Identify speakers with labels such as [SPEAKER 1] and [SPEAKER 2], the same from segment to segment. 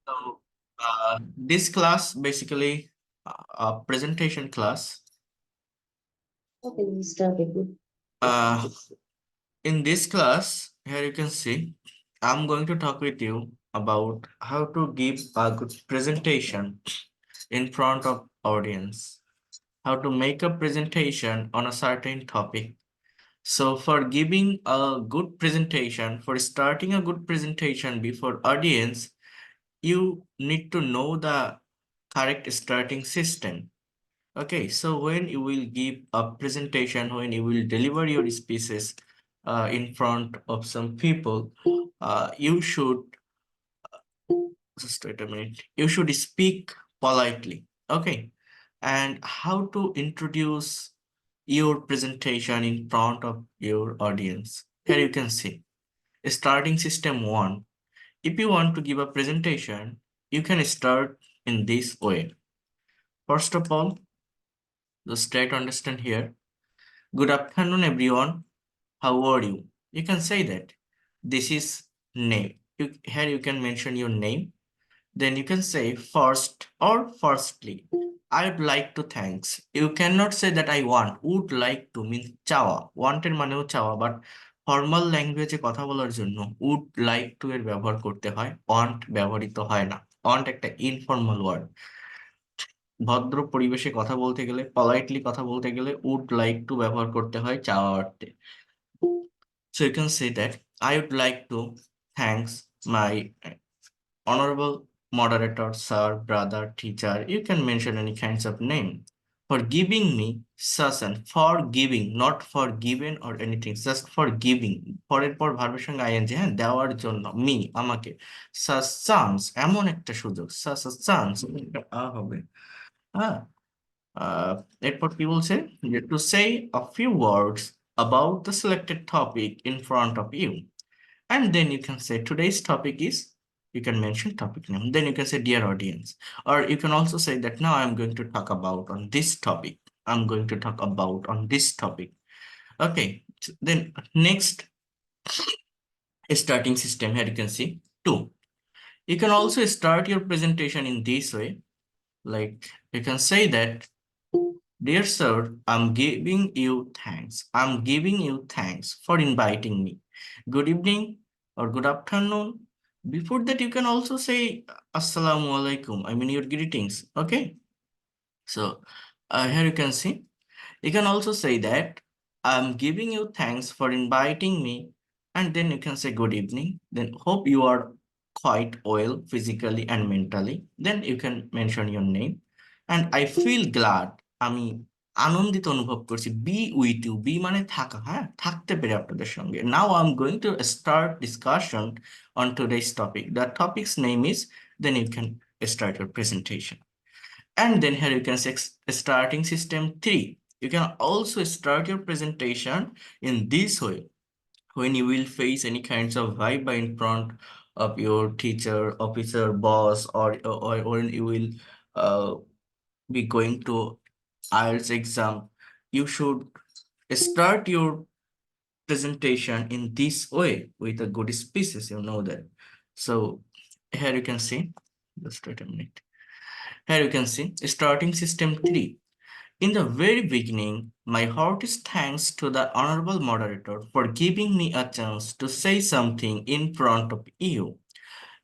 [SPEAKER 1] So, this class basically a presentation class.
[SPEAKER 2] Okay, start it.
[SPEAKER 1] Uh, in this class, here you can see, I'm going to talk with you about how to give a good presentation in front of audience, how to make a presentation on a certain topic. So for giving a good presentation, for starting a good presentation before audience, you need to know the correct starting system. Okay, so when you will give a presentation, when you will deliver your speeches in front of some people, you should just wait a minute. You should speak politely. Okay, and how to introduce your presentation in front of your audience. Here you can see starting system one. If you want to give a presentation, you can start in this way. First of all, just try to understand here. Good afternoon, everyone. How are you? You can say that. This is name. Here you can mention your name. Then you can say first or firstly. I'd like to thanks. You cannot say that I want. Would like to means চাওয়া. Wanted মানেও চাওয়া, but formal ল্যাঙ্গুয়েজে কথা বলার জন্য would like to এর ব্যবহার করতে হয়, want ব্যবহৃত হয় না। want একটা ইনফর্মাল ওয়ার্ড। ভদ্র পরিবেশে কথা বলতে গেলে, পলাইটলি কথা বলতে গেলে উড লাইক টু ব্যবহার করতে হয় চাওয়া অর্থে। So you can say that I would like to thanks my honorable moderator, sir, brother, teacher. You can mention any kinds of name for giving me such and for giving, not for given or anything, just for giving. পরের পর ভার্বের সঙ্গে ING, হ্যাঁ, দেওয়ার জন্য me আমাকে such chance, এমন একটা সুযোগ, such a chance হবে, হ্যাঁ। এরপর কি বলছে যে to say a few words about the selected topic in front of you, and then you can say today's topic is, you can mention topic name, then you can say dear audience, or you can also say that now I'm going to talk about on this topic, I'm going to talk about on this topic. Okay, then next starting system, here you can see two. You can also start your presentation in this way, like you can say that, dear sir, I'm giving you thanks. I'm giving you thanks for inviting me. Good evening or good afternoon. Before that, you can also say Assalamu alaikum. I mean your greetings. Okay. So here you can see. You can also say that I'm giving you thanks for inviting me. And then you can say good evening. Then hope you are quite well physically and mentally. Then you can mention your name. And I feel glad. আমি আনন্দিত অনুভব করছি। B with you, B মানে থাকা, হ্যাঁ, থাকতে পেরে আপনাদের সঙ্গে। Now I am going to start discussion on today's topic. The topic's name is, then you can start your presentation. And then here you can say starting system 3. You can also start your presentation in this way. When you will face any kinds of vibe in front of your teacher, officer, boss, or when you will uh, be going to IELTS exam, you should start your presentation in this way with a good speeches, you know that. So here you can see, just wait a minute. Here you can see starting system 3. In the very beginning, my heartiest thanks to the honorable moderator for giving me a chance to say something in front of you.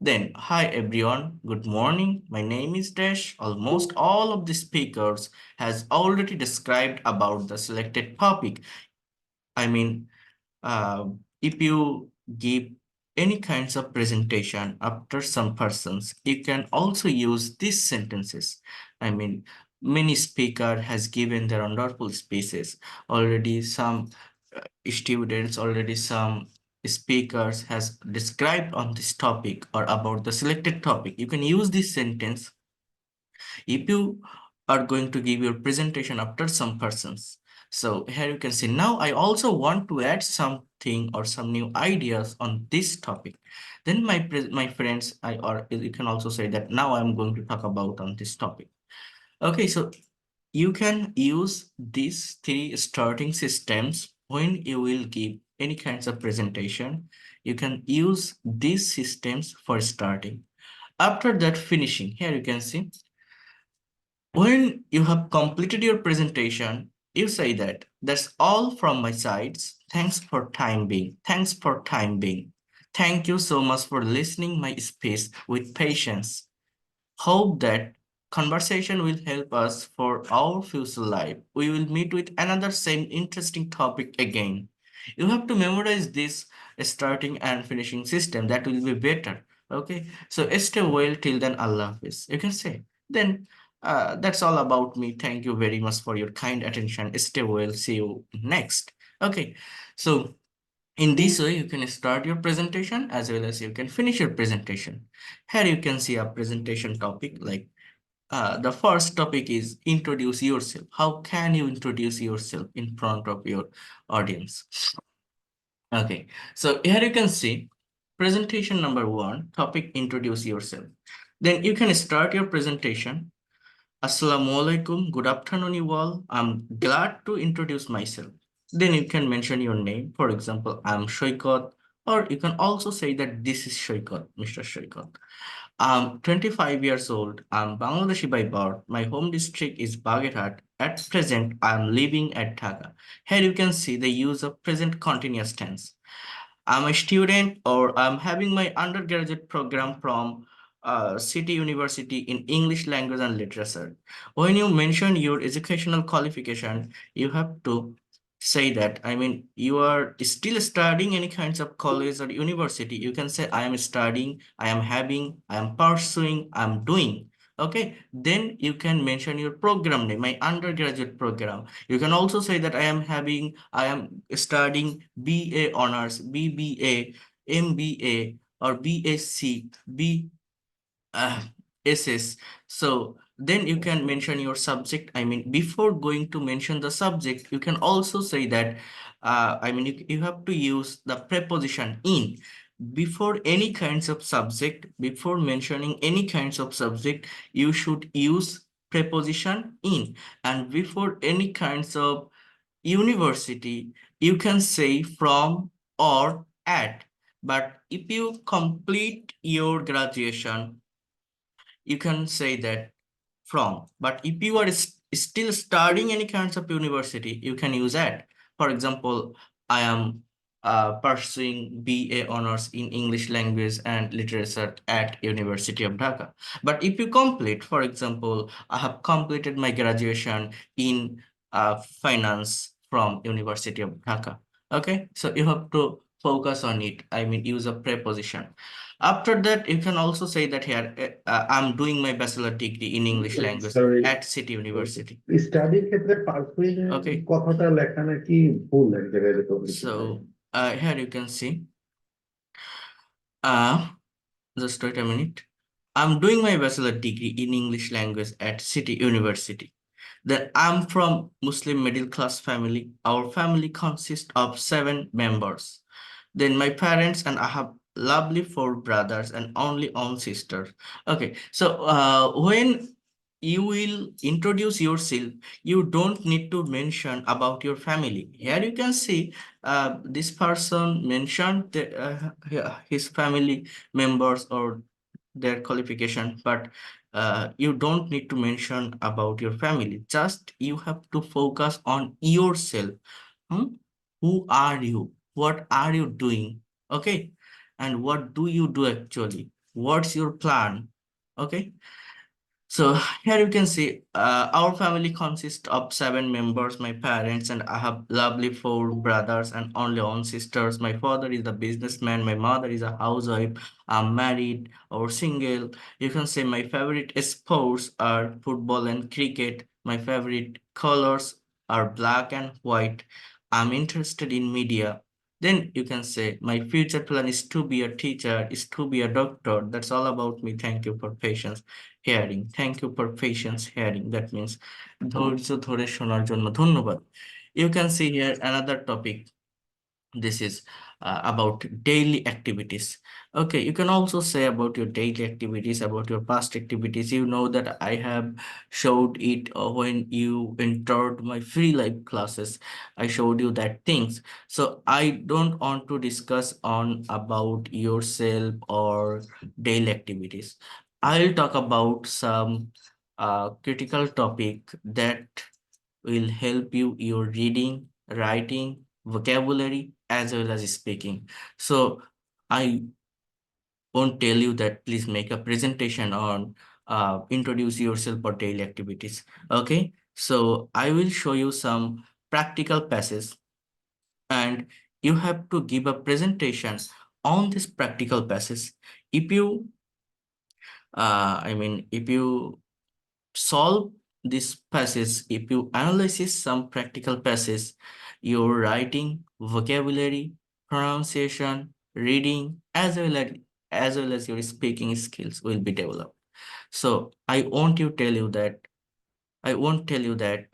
[SPEAKER 1] Then, hi everyone, good morning. My name is Dash. Almost all of the speakers has already described about the selected topic. I mean, if you give any kinds of presentation after some persons, you can also use these sentences. I mean, many speaker has given their wonderful speeches. Already some students, already some speakers has described on this topic or about the selected topic. You can use this sentence if you are going to give your presentation after some persons. So here you can see, now I also want to add something or some new ideas on this topic. Then my friends, or you can also say that now I'm going to talk about on this topic. Okay, so you can use these three starting systems when you will give any kinds of presentation. You can use these systems for starting. After that finishing, here you can see, when you have completed your presentation, you say that that's all from my sides. Thanks for time being. Thanks for time being. Thank you so much for listening my speech with patience. Hope that conversation will help us for our future life. We will meet with another same interesting topic again. You have to memorize this starting and finishing system. That will be better. Okay. So stay well till then. Allah Hafiz. You can say. Then that's all about me. Thank you very much for your kind attention. Stay well. See you next. Okay. So in this way, you can start your presentation as well as you can finish your presentation. Here you can see a presentation topic like the first topic is introduce yourself. How can you introduce yourself in front of your audience? Okay, so here you can see presentation number one, topic introduce yourself. Then you can start your presentation. Assalamu alaikum, good afternoon, you all. I'm glad to introduce myself. Then you can mention your name. For example, I'm Shoykot, or you can also say that this is Shoykot, Mr. Shoykot. I'm 25 years old. I'm Bangladeshi by birth. My home district is Bagherhat. At present, I'm living at Dhaka. Here you can see the use of present continuous tense. I'm a student or I'm having my undergraduate program from City University in English language and literature. When you mention your educational qualification, you have to say that, I mean, you are still studying any kinds of college or university. You can say, I am studying, I am having, I am pursuing, I am doing. Okay, then you can mention your program name, my undergraduate program. You can also say that I am studying BA honors, BBA, MBA, or BSc, SS. So then you can mention your subject. I mean, before going to mention the subject, you can also say that, I mean, you have to use the preposition in. Before any kinds of subject, before mentioning any kinds of subject, you should use preposition in. And before any kinds of university, you can say from or at. But if you complete your graduation, you can say that from. But if you are still studying any kinds of university, you can use at. For example, I am pursuing BA honors in English language and literature at University of Dhaka. But if you complete, for example, I have completed my graduation in finance from University of Dhaka. Okay, so you have to focus on it. I mean, use a preposition. After that, you can also say that here, I'm doing my bachelor degree in English language
[SPEAKER 3] Sorry,
[SPEAKER 1] at City University.
[SPEAKER 3] স্টাডির ক্ষেত্রে pursuing
[SPEAKER 1] Okay,
[SPEAKER 3] কথাটা লেখা নাকি ভুল এক জায়গায় যেতে লিখতে
[SPEAKER 1] so
[SPEAKER 3] হয়।
[SPEAKER 1] here you can see, uh, just wait a minute. I'm doing my bachelor degree in English language at City University. Then I'm from Muslim middle class family. Our family consists of 7 members. Then my parents and I have lovely 4 brothers and only one sister. Okay, so when you will introduce yourself, you don't need to mention about your family. Here you can see this person mentioned his family members or their qualification, but you don't need to mention about your family. Just you have to focus on yourself. Hmm? Who are you? What are you doing? Okay. And what do you do actually? What's your plan? Okay. So here you can see our family consists of 7 members, my parents, and I have lovely 4 brothers and only one sisters. My father is a businessman, my mother is a housewife, I'm married or single. You can say my favorite sports are football and cricket. My favorite colors are black and white. I'm interested in media. Then you can say my future plan is to be a teacher, is to be a doctor. That's all about me. Thank you for patience. Hearing. Thank you for patience hearing. That means ধৈর্য ধরে শোনার জন্য ধন্যবাদ. You can see here another topic. This is about daily activities. Okay, you can also say about your daily activities, about your past activities. You know that I have showed it when you entered my free life classes. I showed you that things. So I don't want to discuss on about yourself or daily activities. I'll talk about some critical topic that will help you your reading, writing, vocabulary, as well as speaking. So I won't tell you that please make a presentation on introduce yourself or daily activities. Okay, so I will show you some practical passages and you have to give a presentation on this practical passage. If you if you solve this passage, if you analyze some practical passage, your writing, vocabulary, pronunciation, reading, as well as your speaking skills will be developed. So I won't tell you that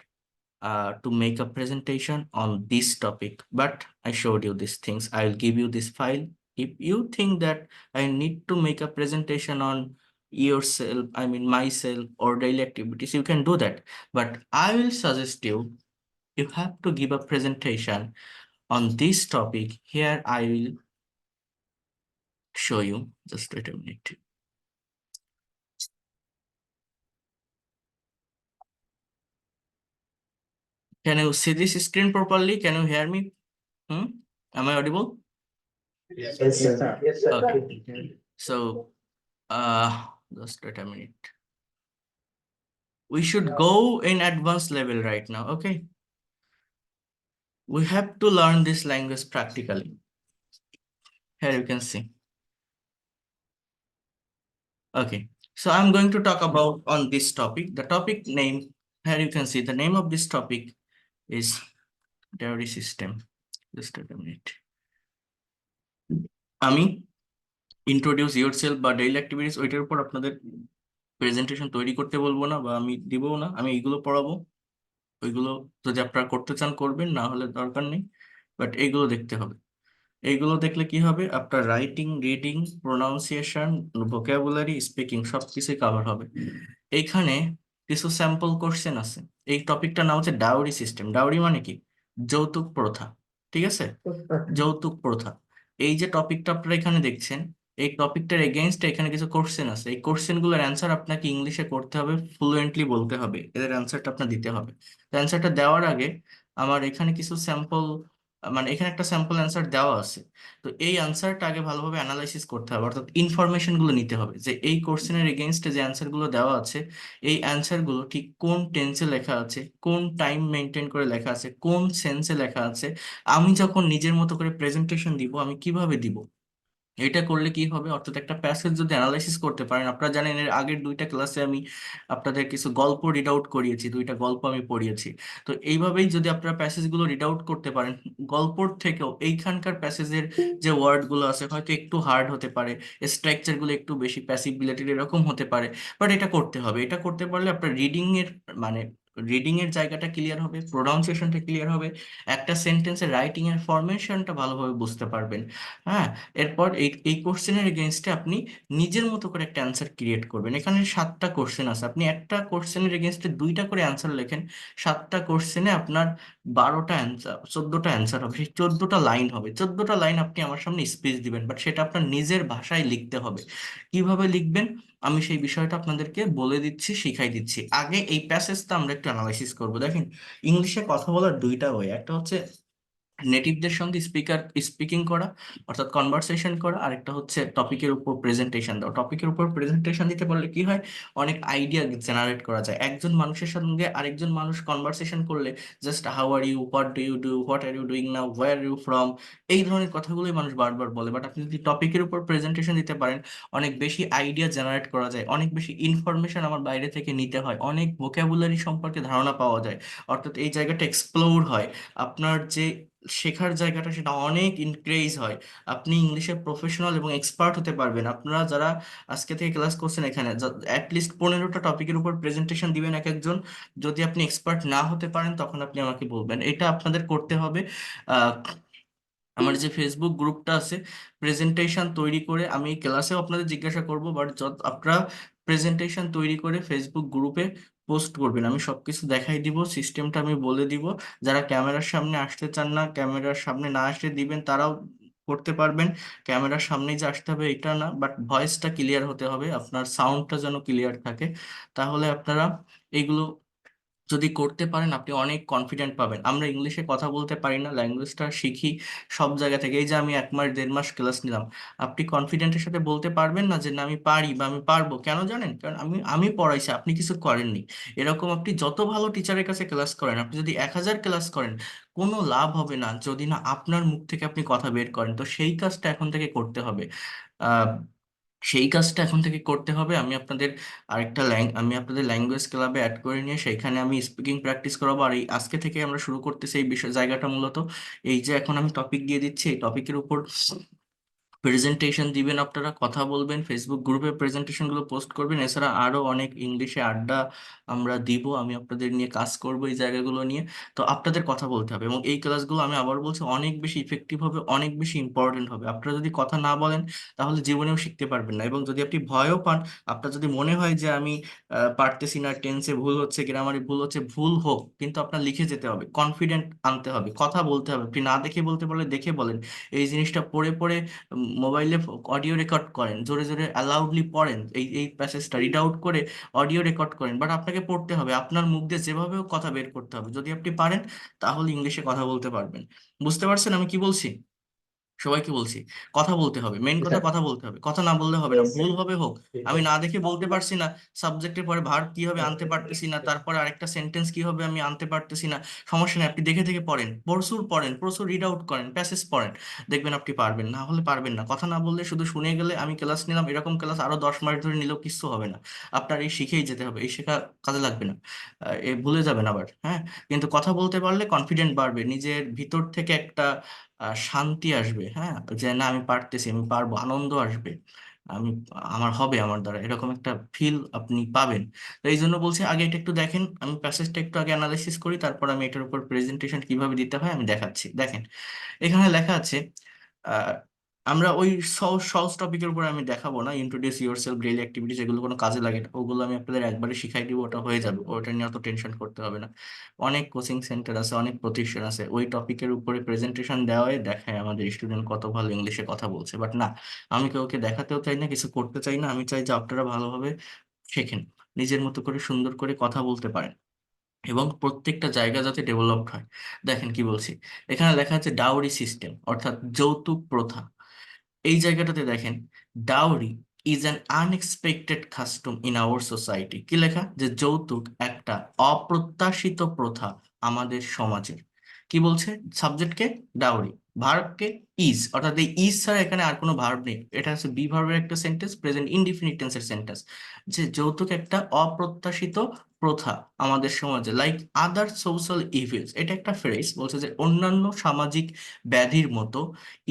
[SPEAKER 1] to make a presentation on this topic, but I showed you these things. I'll give you this file. If you think that I need to make a presentation on yourself, myself or daily activities, you can do that. But I will suggest you have to give a presentation on this topic. Here I will show you. Just wait a minute. Can you see this screen properly? Can you hear me? Am I audible?
[SPEAKER 3] Yes, sir. Yes, sir.
[SPEAKER 1] Okay. So, just wait a minute. We should go in advanced level right now. Okay. We have to learn this language practically. Here you can see. Okay. So I'm going to talk about on this topic. The topic name, here you can see the name of this topic is Dowry system. Just wait a minute. আমি introduce yourself বা daily activities ওইটার উপর আপনাদের presentation তৈরি করতে বলবো না বা আমি দিবও না, আমি এইগুলো পড়াবো। ওইগুলো যদি আপনারা করতে চান করবেন, না হলে দরকার নেই, বাট এইগুলো দেখতে হবে। এইগুলো দেখলে কি হবে, আপনার writing, reading, pronunciation, vocabulary, speaking সবকিছুই কভার হবে। এইখানে কিছু স্যাম্পল কোশ্চেন আছে। এই টপিকটার নাম হচ্ছে ডাউরি সিস্টেম। ডাউরি মানে কি? যৌতুক প্রথা। ঠিক আছে, যৌতুক প্রথা। এই যে টপিকটা আপনারা এখানে দেখছেন, এই টপিকটার এগেইনস্টে এখানে কিছু কোশ্চেন আছে। এই কোশ্চেন গুলোর অ্যান্সার আপনাকে ইংলিশে করতে হবে, ফ্লুয়েন্টলি বলতে হবে, এদের অ্যান্সারটা আপনার দিতে হবে। অ্যান্সারটা দেওয়ার আগে আমার এখানে কিছু স্যাম্পল, এখানে একটা স্যাম্পল অ্যান্সার দেওয়া আছে। তো এই অ্যান্সারটা আগে ভালোভাবে অ্যানালাইসিস করতে হবে, অর্থাৎ ইনফরমেশন গুলো নিতে হবে যে এই কোশ্চেনের এগেইনস্টে যে অ্যান্সার গুলো দেওয়া আছে, এই অ্যান্সার গুলো ঠিক কোন টেন্সে লেখা আছে, কোন টাইম মেনটেন করে লেখা আছে, কোন সেন্সে লেখা আছে। আমি যখন নিজের মতো করে প্রেজেন্টেশন দিব, আমি কিভাবে দিব, এটা করলে কি হবে, অর্থাৎ একটা প্যাসেজ যদি অ্যানালাইসিস করতে পারেন। আপনারা জানেন এর আগের দুইটা ক্লাসে আমি আপনাদের কিছু গল্প রিড আউট করিয়েছি, দুইটা গল্প আমি পড়িয়েছি। তো এইভাবেই যদি আপনারা প্যাসেজগুলো রিড আউট করতে পারেন, গল্পর থেকেও এইখানকার প্যাসেজের যে ওয়ার্ডগুলো আছে হয়তো একটু হার্ড হতে পারে, স্ট্রাকচারগুলো একটু বেশি প্যাসিভ রিলেটেড এরকম হতে পারে, বাট এটা করতে হবে। এটা করতে পারলে আপনার মানে রিডিং এর জায়গাটা ক্লিয়ার হবে, প্রোনাউন্সিয়েশনটা ক্লিয়ার হবে, একটা সেন্টেন্সের রাইটিং এর ফরমেশনটা ভালোভাবে বুঝতে পারবেন। হ্যাঁ, এরপর এই এই কোশ্চেনের এগেনস্টে আপনি নিজের মতো করে একটা অ্যান্সার ক্রিয়েট করবেন। এখানে 7টা কোশ্চেন আছে, আপনি একটা কোশ্চেনের এগেনস্টে 2টা করে অ্যান্সার লেখেন, 7টা কোশ্চেনে আপনার 12টা অ্যান্সার, 14টা অ্যান্সার হবে, সেই 14টা লাইন হবে। 14টা লাইন আপনি আমার সামনে স্পিচ দিবেন, বাট সেটা আপনার নিজের ভাষায় লিখতে হবে। কিভাবে লিখবেন আমি সেই বিষয়টা আপনাদেরকে বলে দিচ্ছি, শিখাই দিচ্ছি। আগে এই প্যাসেজটা আমরা একটু অ্যানালাইসিস করবো। দেখেন, ইংলিশে কথা বলার দুইটা ওয়ে, একটা হচ্ছে নেটিভদের সঙ্গে স্পিকিং করা, অর্থাৎ কনভারসেশন করা, আরেকটা হচ্ছে টপিকের উপর প্রেজেন্টেশন দেওয়া। টপিকের উপর প্রেজেন্টেশন দিতে পারলে কি হয়, অনেক আইডিয়া জেনারেট করা যায়। একজন মানুষের সঙ্গে আরেকজন মানুষ কনভারসেশন করলে just how are you, what do you do, what are you doing now, where are you from, এই ধরনের কথাগুলোই মানুষ বারবার বলে। বাট আপনি যদি টপিকের উপর প্রেজেন্টেশন দিতে পারেন, অনেক বেশি আইডিয়া জেনারেট করা যায়, অনেক বেশি ইনফরমেশন আমার বাইরে থেকে নিতে হয়, অনেক ভোকাবুলারি সম্পর্কে ধারণা পাওয়া যায়, অর্থাৎ এই জায়গাটা এক্সপ্লোর হয়। আপনার যে শেখার জায়গাটা সেটা অনেক ইনক্রিজ হয়। আপনি ইংলিশে প্রফেশনাল এবং এক্সপার্ট হতে পারবেন। আপনারা যারা আজকে থেকে ক্লাস করছেন, এখানে অ্যাটলিস্ট 15টা টপিকের উপর প্রেজেন্টেশন দিবেন এক একজন। যদি আপনি এক্সপার্ট না হতে পারেন তখন আপনি আমাকে বলবেন, এটা আপনাদের করতে হবে। আহ আমার যে ফেসবুক গ্রুপটা আছে, প্রেজেন্টেশন তৈরি করে, আমি ক্লাসেও আপনাদের জিজ্ঞাসা করব, বাট যত আপনারা প্রেজেন্টেশন তৈরি করে ফেসবুক গ্রুপে পোস্ট করবেন, আমি সবকিছু দেখাই দিব, সিস্টেমটা আমি বলে দিব। যারা ক্যামেরার সামনে আসতে চান না, ক্যামেরার সামনে না আসতে দিবেন, তারাও করতে পারবেন। ক্যামেরার সামনে যে আসতে হবে এটা না, বাট ভয়েসটা ক্লিয়ার হতে হবে, আপনার সাউন্ডটা যেন ক্লিয়ার থাকে। তাহলে আপনারা এইগুলো যদি করতে পারেন আপনি অনেক কনফিডেন্ট পাবেন। আমরা ইংলিশে কথা বলতে পারি না, ল্যাঙ্গুয়েজটা শিখি সব জায়গা থেকে। এই যে আমি 1 মাস 1.5 মাস ক্লাস নিলাম, আপনি কনফিডেন্টের সাথে বলতে পারবেন না যে না আমি পারি বা আমি পারবো। কেন জানেন? কারণ আমি পড়াইছি, আপনি কিছু করেননি। এরকম আপনি যত ভালো টিচারের কাছে ক্লাস করেন, আপনি যদি 1000 ক্লাস করেন, কোনো লাভ হবে না যদি না আপনার মুখ থেকে আপনি কথা বের করেন। তো সেই কাজটা এখন থেকে করতে হবে। আহ সেই কাজটা এখন থেকে করতে হবে। আমি আপনাদের ল্যাঙ্গুয়েজ ক্লাবে অ্যাড করে নিয়ে সেইখানে আমি স্পিকিং প্র্যাকটিস করাবো। আর এই আজকে থেকে আমরা শুরু করতেছি এই বিষয় জায়গাটা মূলত এই যে এখন আমি টপিক দিয়ে দিচ্ছি, এই টপিকের উপর প্রেজেন্টেশন দিবেন, আপনারা কথা বলবেন, ফেসবুক গ্রুপে প্রেজেন্টেশন গুলো পোস্ট করবেন। এছাড়া আরো অনেক ইংলিশে আড্ডা আমরা দিব, আমি আপনাদের নিয়ে কাজ করব এই জায়গাগুলো নিয়ে। তো আপনাদের কথা বলতে হবে, এবং এই ক্লাসগুলো আমি আবার বলছি অনেক বেশি ইফেক্টিভ হবে, অনেক বেশি ইম্পর্টেন্ট হবে। আপনারা যদি কথা না বলেন তাহলে জীবনেও শিখতে পারবেন না। এবং যদি আপনি ভয়ও পান, আপনার যদি মনে হয় যে আমি পারতেছি না, টেন্সে ভুল হচ্ছে, গ্রামারে ভুল হচ্ছে, ভুল হোক, কিন্তু আপনার লিখে যেতে হবে, কনফিডেন্ট আনতে হবে, কথা বলতে হবে। আপনি না দেখে বলতে পারলে দেখে বলেন। এই জিনিসটা পড়ে পড়ে মোবাইলে অডিও রেকর্ড করেন, জোরে জোরে অ্যালাউডলি পড়েন, এই এই প্যাসেজটা রিড আউট করে অডিও রেকর্ড করেন। বাট আপনাকে পড়তে হবে, আপনার মুখ দিয়ে যেভাবে হোক কথা বের করতে হবে। যদি আপনি পারেন তাহলে ইংলিশে কথা বলতে পারবেন। বুঝতে পারছেন আমি কি বলছি? সবাইকে বলছি কথা বলতে হবে, মেইন কথা কথা বলতে হবে, কথা না বললে হবে না, ভুল হবে হোক। আমি না দেখে বলতে পারছি না, সাবজেক্টের পরে ভার্ব কি হবে আনতে পারতেছি না, তারপরে আরেকটা সেন্টেন্স কি হবে আমি আনতে পারতেছি না, সমস্যা নেই, আপনি দেখে দেখে পড়েন, প্রচুর পড়েন, প্রচুর রিড আউট করেন, প্যাসেজ পড়েন, দেখবেন আপনি পারবেন। না হলে পারবেন না। কথা না বললে শুধু শুনে গেলে আমি ক্লাস নিলাম, এরকম ক্লাস আরো 10 মাস ধরে নিলেও কিছু হবে না। আপনার এই শিখেই যেতে হবে, এই শেখা কাজে লাগবে না, এ ভুলে যাবেন আবার। হ্যাঁ, কিন্তু কথা বলতে পারলে কনফিডেন্ট বাড়বে, নিজের ভিতর থেকে একটা শান্তি আসবে। হ্যাঁ, যে না আমি পারতেছি, আমি পারবো, আনন্দ আসবে, আমি আমার হবে, আমার দ্বারা, এরকম একটা ফিল আপনি পাবেন। তো এই জন্য বলছি আগে এটা একটু দেখেন, আমি প্যাসেজটা একটু আগে অ্যানালাইসিস করি, তারপর আমি এটার উপর প্রেজেন্টেশন কিভাবে দিতে হয় আমি দেখাচ্ছি। দেখেন এখানে লেখা আছে, আহ, আমরা ওই সহজ সহজ টপিকের উপর আমি দেখাবো না, introduce your self, daily activities, এগুলো কোনো কাজে লাগে না, ওগুলো আমি আপনাদের একবারে শিখাই দিব, ওটা হয়ে যাবে, ওটা নিয়ে অত টেনশন করতে হবে না। অনেক কোচিং সেন্টার আছে, অনেক প্রতিষ্ঠান আছে, ওই টপিকের উপরে প্রেজেন্টেশন দেওয়ায় দেখায় আমাদের স্টুডেন্ট কত ভালো ইংলিশে কথা বলছে। বাট না, আমি কাউকে দেখাতেও চাই না, কিছু করতে চাই না, আমি চাই যে আপনারা ভালোভাবে শেখেন, নিজের মতো করে সুন্দর করে কথা বলতে পারেন, এবং প্রত্যেকটা জায়গা যাতে ডেভেলপড হয়। দেখেন কি বলছি, এখানে লেখা আছে ডাউরি সিস্টেম, অর্থাৎ যৌতুক প্রথা। এই জায়গাটাতে দেখেন, dowry is an unexpected custom in our society. কি লেখা? যে যৌতুক একটা অপ্রত্যাশিত প্রথা আমাদের সমাজের। কি বলছে? সাবজেক্টকে ডাউরি, ভার্বকে ইজ, অর্থাৎ এই ইজ ছাড়া এখানে আর কোনো ভার্ব নেই, এটা হচ্ছে বি ভার্বের একটা সেন্টেন্স, প্রেজেন্ট ইনডিফিনিট টেন্সের সেন্টেন্স। যে যৌতুক একটা অপ্রত্যাশিত প্রথা আমাদের সমাজে, লাইক আদার সোশ্যাল ইভিলস, এটা একটা ফ্রেজ, বলছে যে অন্যান্য সামাজিক ব্যাধির মতো,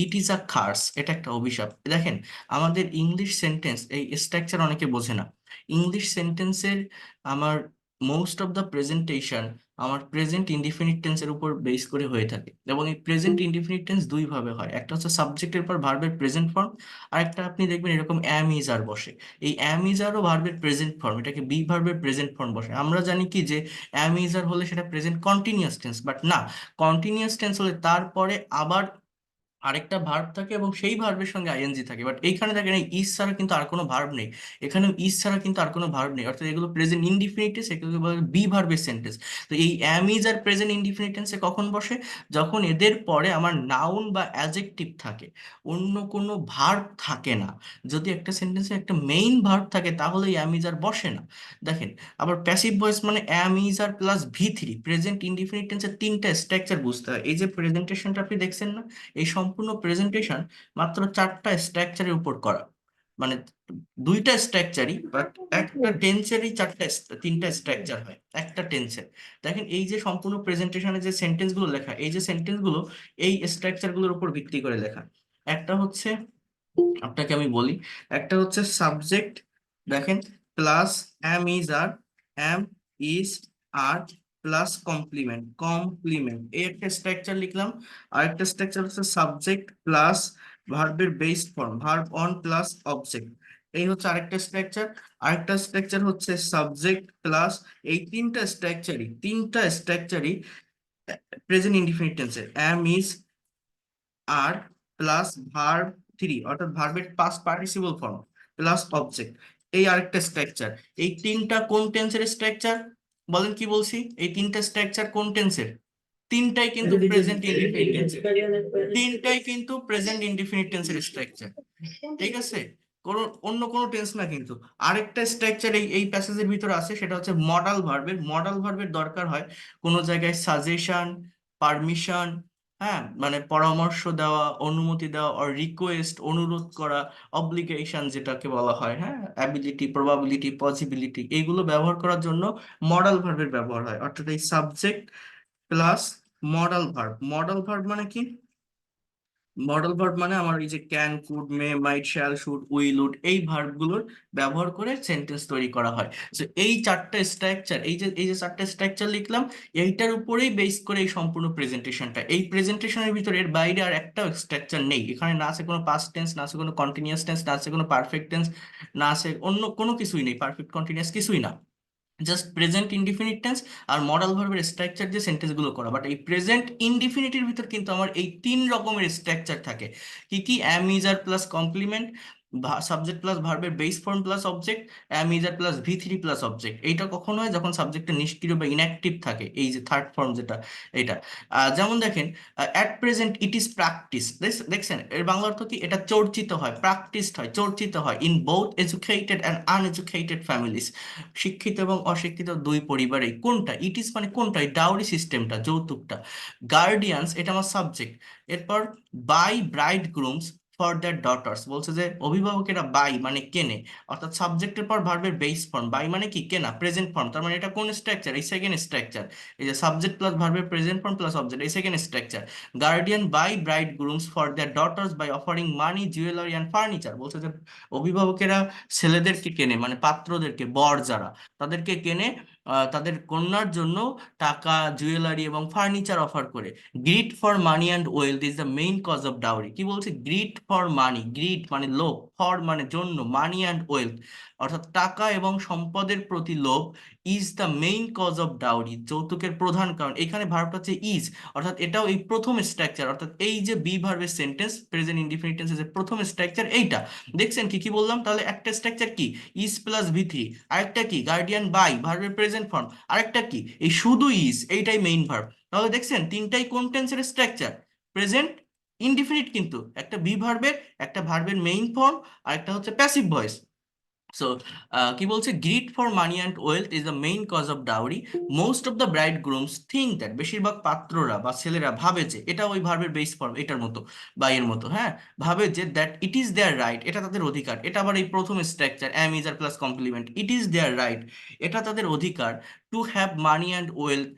[SPEAKER 1] ইট ইজ আ কার্স, এটা একটা অভিশাপ। দেখেন আমাদের ইংলিশ সেন্টেন্স এই স্ট্রাকচার অনেকে বোঝে না। ইংলিশ সেন্টেন্সের আমার মোস্ট অফ দ্য প্রেজেন্টেশন আমার প্রেজেন্ট ইনডিফিনিট টেন্সের উপর বেস করে হয়ে থাকে, এবং এই প্রেজেন্ট ইনডিফিনিট টেন্স দুই ভাবে হয়, একটা হচ্ছে সাবজেক্টের পর ভার্বের প্রেজেন্ট ফর্ম, আর একটা আপনি দেখবেন এরকম অ্যাম ইজ আর বসে। এই অ্যাম ইজ আরও ভার্বের প্রেজেন্ট ফর্ম, এটাকে বি ভার্বের প্রেজেন্ট ফর্ম বসে। আমরা জানি কি যে অ্যাম ইজ আর হলে সেটা প্রেজেন্ট কন্টিনিউয়াস টেন্স, বাট না, কন্টিনিউয়াস টেন্স হলে তারপরে আবার আরেকটা ভার্ব থাকে এবং সেই ভার্বের সঙ্গে আইএনজি থাকে। বাট এইখানে দেখেন এই ইজ ছাড়া কিন্তু আর কোনো ভার্ব নেই, এখানেও ইজ ছাড়া কিন্তু আর কোনো ভার্ব নেই, অর্থাৎ এগুলো প্রেজেন্ট ইনডিফিনিটেন্স, এগুলো বলে বি ভার্বের সেন্টেন্স। তো এই অ্যাম ইজ আর প্রেজেন্ট ইনডিফিনিটেন্সে কখন বসে? যখন এদের পরে আমার নাউন বা অ্যাডজেক্টিভ থাকে, অন্য কোনো ভার্ব থাকে না। যদি একটা সেন্টেন্সে একটা মেইন ভার্ব থাকে তাহলে এই অ্যাম ইজ আর বসে না। দেখেন, আবার প্যাসিভ ভয়েস মানে অ্যাম ইজ আর প্লাস ভি3, প্রেজেন্ট ইনডিফিনিট টেন্সের তিনটা স্ট্রাকচার বুঝতে হয়। এই যে প্রেজেন্টেশনটা আপনি দেখছেন না, এই সম্পূর্ণ প্রেজেন্টেশন মাত্র 4টা স্ট্রাকচারের উপর করা, মানে 2টা স্ট্রাকচারই, বাট একটা টেন্সেরই 3টা স্ট্রাকচার হয় একটা টেন্সের। দেখেন এই যে সম্পূর্ণ প্রেজেন্টেশনে যে সেন্টেন্স গুলো লেখা, এই যে সেন্টেন্স গুলো এই স্ট্রাকচার গুলোর উপর ভিত্তি করে লেখা। একটা হচ্ছে, আপনাকে আমি বলি, একটা হচ্ছে সাবজেক্ট, দেখেন, plus am is are, am is are plus complement, complement, এই একটা স্ট্রাকচার লিখলাম। আরেকটা স্ট্রাকচার হচ্ছে সাবজেক্ট প্লাস ভার্বের base form, verb one plus object, এই হচ্ছে আরেকটা স্ট্রাকচার। আরেকটা স্ট্রাকচার হচ্ছে সাবজেক্ট প্লাস, এই তিনটা স্ট্রাকচারই প্রেজেন্ট ইনডিফিনিট টেন্সে, am is are plus verb three অর্থাৎ ভার্বের past participle form plus object, এই আরেকটা স্ট্রাকচার। এই তিনটা কোন টেন্সের স্ট্রাকচার? বলেন কি বলছি, এই তিনটা স্ট্রাকচার কোন টেন্সের? তিনটাই কিন্তু প্রেজেন্ট ইনডিফিনিট টেন্সের, তিনটাই কিন্তু প্রেজেন্ট ইনডিফিনিট টেন্সের স্ট্রাকচার। ঠিক আছে, কোনো অন্য কোনো টেন্স না কিন্তু। আরেকটা স্ট্রাকচার এই এই প্যাসেজের ভিতরে আছে, সেটা হচ্ছে মডাল ভার্বের। মডাল ভার্বের দরকার হয় কোনো জায়গায় সাজেশন, পারমিশন, হ্যাঁ মানে পরামর্শ দেওয়া, অনুমতি দেওয়া, অর রিকোয়েস্ট অনুরোধ করা, অব্লিগেশন যেটাকে বলা হয়, হ্যাঁ অ্যাবিলিটি, প্রবাবিলিটি, পসিবিলিটি, এইগুলো ব্যবহার করার জন্য মডাল ভার্বের ব্যবহার হয়। অর্থাৎ এই subject plus modal verb. Modal verb মানে কি? মডেল ভার্ব মানে আমার এই যে can, could, may, might, shall, should, will, would, এই ভার্ব গুলোর ব্যবহার করে সেন্টেন্স তৈরি করা হয়। তো এই চারটা স্ট্রাকচার, এই যে চারটা স্ট্রাকচার লিখলাম, এইটার উপরেই বেস করে এই সম্পূর্ণ প্রেজেন্টেশনটা। এই প্রেজেন্টেশনের ভিতরে এর বাইরে আর একটা স্ট্রাকচার নেই। এখানে না আছে কোনো পাস্ট টেন্স, না আছে কোনো কন্টিনিউয়াস টেন্স, না আছে কোনো পারফেক্ট টেন্স, না আছে অন্য কোনো কিছুই নেই, পারফেক্ট কন্টিনিউয়াস কিছুই না, জাস্ট প্রেজেন্ট ইনডিফিনিট টেন্স আর মডাল ভার্বের স্ট্রাকচার দিয়ে সেন্টেন্স গুলো করা। বাট এই প্রেজেন্ট ইনডিফিনিটির ভিতর কিন্তু আমার এই তিন রকমের স্ট্রাকচার থাকে। কি কি? Am, is, are plus complement, subject plus ভার্বের base form plus object, am, is, are plus V three plus object. এইটা কখন হয়? যখন সাবজেক্টটা নিষ্ক্রিয় বা ইনঅ্যাক্টিভ থাকে, এই যে থার্ড ফর্ম যেটা, এটা। যেমন দেখেন, at present it is practice, দেখছেন এর বাংলা অর্থ কি? এটা চর্চিত হয়, প্র্যাকটিসড হয়, চর্চিত হয় in both educated and uneducated families, শিক্ষিত এবং অশিক্ষিত দুই পরিবারেই। কোনটা? ইট ইজ মানে কোনটা? এই ডাউরি সিস্টেমটা, যৌতুকটা। গার্ডিয়ানস, এটা আমার সাবজেক্ট। এরপর buy bride grooms for their daughters, বলছে যে অভিভাবকেরা বাই মানে কেনে, অর্থাৎ সাবজেক্টের পর ভার্বের বেস ফর্ম। বাই মানে কি? কেনা, প্রেজেন্ট ফর্ম। তার মানে এটা কোন স্ট্রাকচার? এই সেকেন্ড স্ট্রাকচার। এই যে সাবজেক্ট প্লাস ভার্বের প্রেজেন্ট ফর্ম প্লাস অবজেক্ট, এই second structure. Guardian buy bride grooms for their daughters by offering money, jewellery and furniture, বলছে যে অভিভাবকেরা ছেলেদেরকে কেনে, মানে পাত্রদেরকে, বর যারা, তাদেরকে কেনে তাদের কন্যার জন্য টাকা, জুয়েলারি এবং ফার্নিচার অফার করে। Greed for money and wealth is the main cause of dowry. কি বলছে? গ্রিড ফর মানি, গ্রিড মানে লোভ, ফর মানে জন্য, মানি অ্যান্ড ওয়েলথ অর্থাৎ টাকা এবং সম্পদের প্রতি লোভ, is the main cause of dowry, যৌতুকের প্রধান কারণ। এখানে ভার্বটা হচ্ছে ইজ, অর্থাৎ এটাও এই প্রথম স্ট্রাকচার, অর্থাৎ এই যে বি ভার্বের সেন্টেন্স, প্রেজেন্ট ইনডিফিনিট টেন্সের যে প্রথম স্ট্রাকচার এইটা। দেখছেন কি কি বললাম? তাহলে একটা স্ট্রাকচার কি? ইজ প্লাস ভি থ্রি, আরেকটা কি? গার্ডিয়ান বাই, ভার্বের প্রেজেন্ট ফর্ম, আরেকটা কি? এই শুধু ইজ, এইটাই মেইন ভার্ব। তাহলে দেখছেন তিনটাই কোন টেন্সের স্ট্রাকচার? প্রেজেন্ট ইনডিফিনিট, কিন্তু একটা বি ভার্বের, একটা ভার্বের মেইন ফর্ম, আর একটা হচ্ছে প্যাসিভ ভয়েস। সো কি বলছে? Greed for money and wealth is the main cause of dowry. Most of the bride grooms think that, বেশিরভাগ পাত্ররা বা ছেলেরা ভাবে যে, এটা ওই ভার্বের বেস ফর্ম এটার মতো বা এর মতো, হ্যাঁ, ভাবে যে that it is their right, এটা তাদের অধিকার। এটা আবার এই প্রথম structure, am, is, are plus complement, it is their right, এটা তাদের অধিকার। To have money and wealth,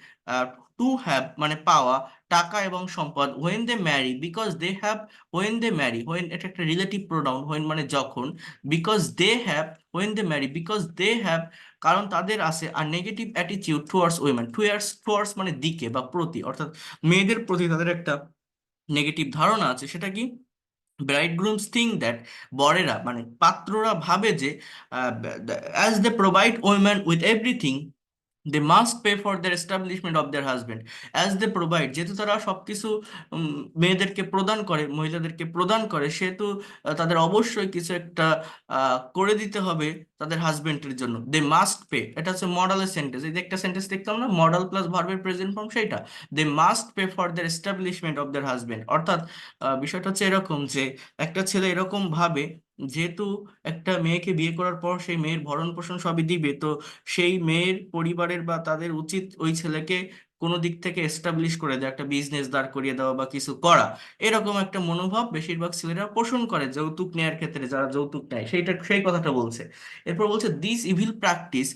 [SPEAKER 1] to have মানে পাওয়া, টাকা এবং সম্পদ। When they marry, because they have, when they marry, when এটা একটা রিলেটিভ প্রোনাউন, হোয়েন মানে যখন, because they have, when they marry because they have, কারণ তাদের আছে আর negative attitude towards women. Towards মানে দিকে বা প্রতি, অর্থাৎ মেয়েদের প্রতি তাদের একটা নেগেটিভ ধারণা আছে। সেটা কি? ব্রাইড গ্রুমস থিঙ্ক দ্যাট, বরেরা মানে পাত্ররা ভাবে যে, as they provide women with everything, they must pay for their establishment of their husband. As they provide, যেহেতু তারা সবকিছু মেয়েদেরকে প্রদান করে, মহিলাদেরকে প্রদান করে, সেহেতু তাদের অবশ্যই কিছু একটা করে দিতে হবে তাদের হাজবেন্ডের জন্য। দে মাস্ট পে, এটা হচ্ছে মডালের সেন্টেন্স। এই যে একটা সেন্টেন্স দেখতাম না, মডাল প্লাস ভার্বের প্রেজেন্ট ফর্ম, সেইটা। They must pay for their establishment of their husband, অর্থাৎ বিষয়টা হচ্ছে এরকম যে একটা ছেলে এরকম ভাবে, যেহেতু একটা মেয়েকে বিয়ে করার পর সেই মেয়ের ভরণ পোষণ সবই দিবে, তো সেই মেয়ের পরিবারের বা তাদের উচিত ওই ছেলেকে কোনো দিক থেকে এস্টাবলিশ করে দেওয়া, একটা বিজনেস দাঁড় করিয়ে দেওয়া বা কিছু করা। এরকম একটা মনোভাব বেশিরভাগ ছেলেরা পোষণ করে যৌতুক নেয়ার ক্ষেত্রে, যারা যৌতুক নেয়, সেই কথাটা বলছে। এরপর বলছে দিস ইভিল প্র্যাকটিস,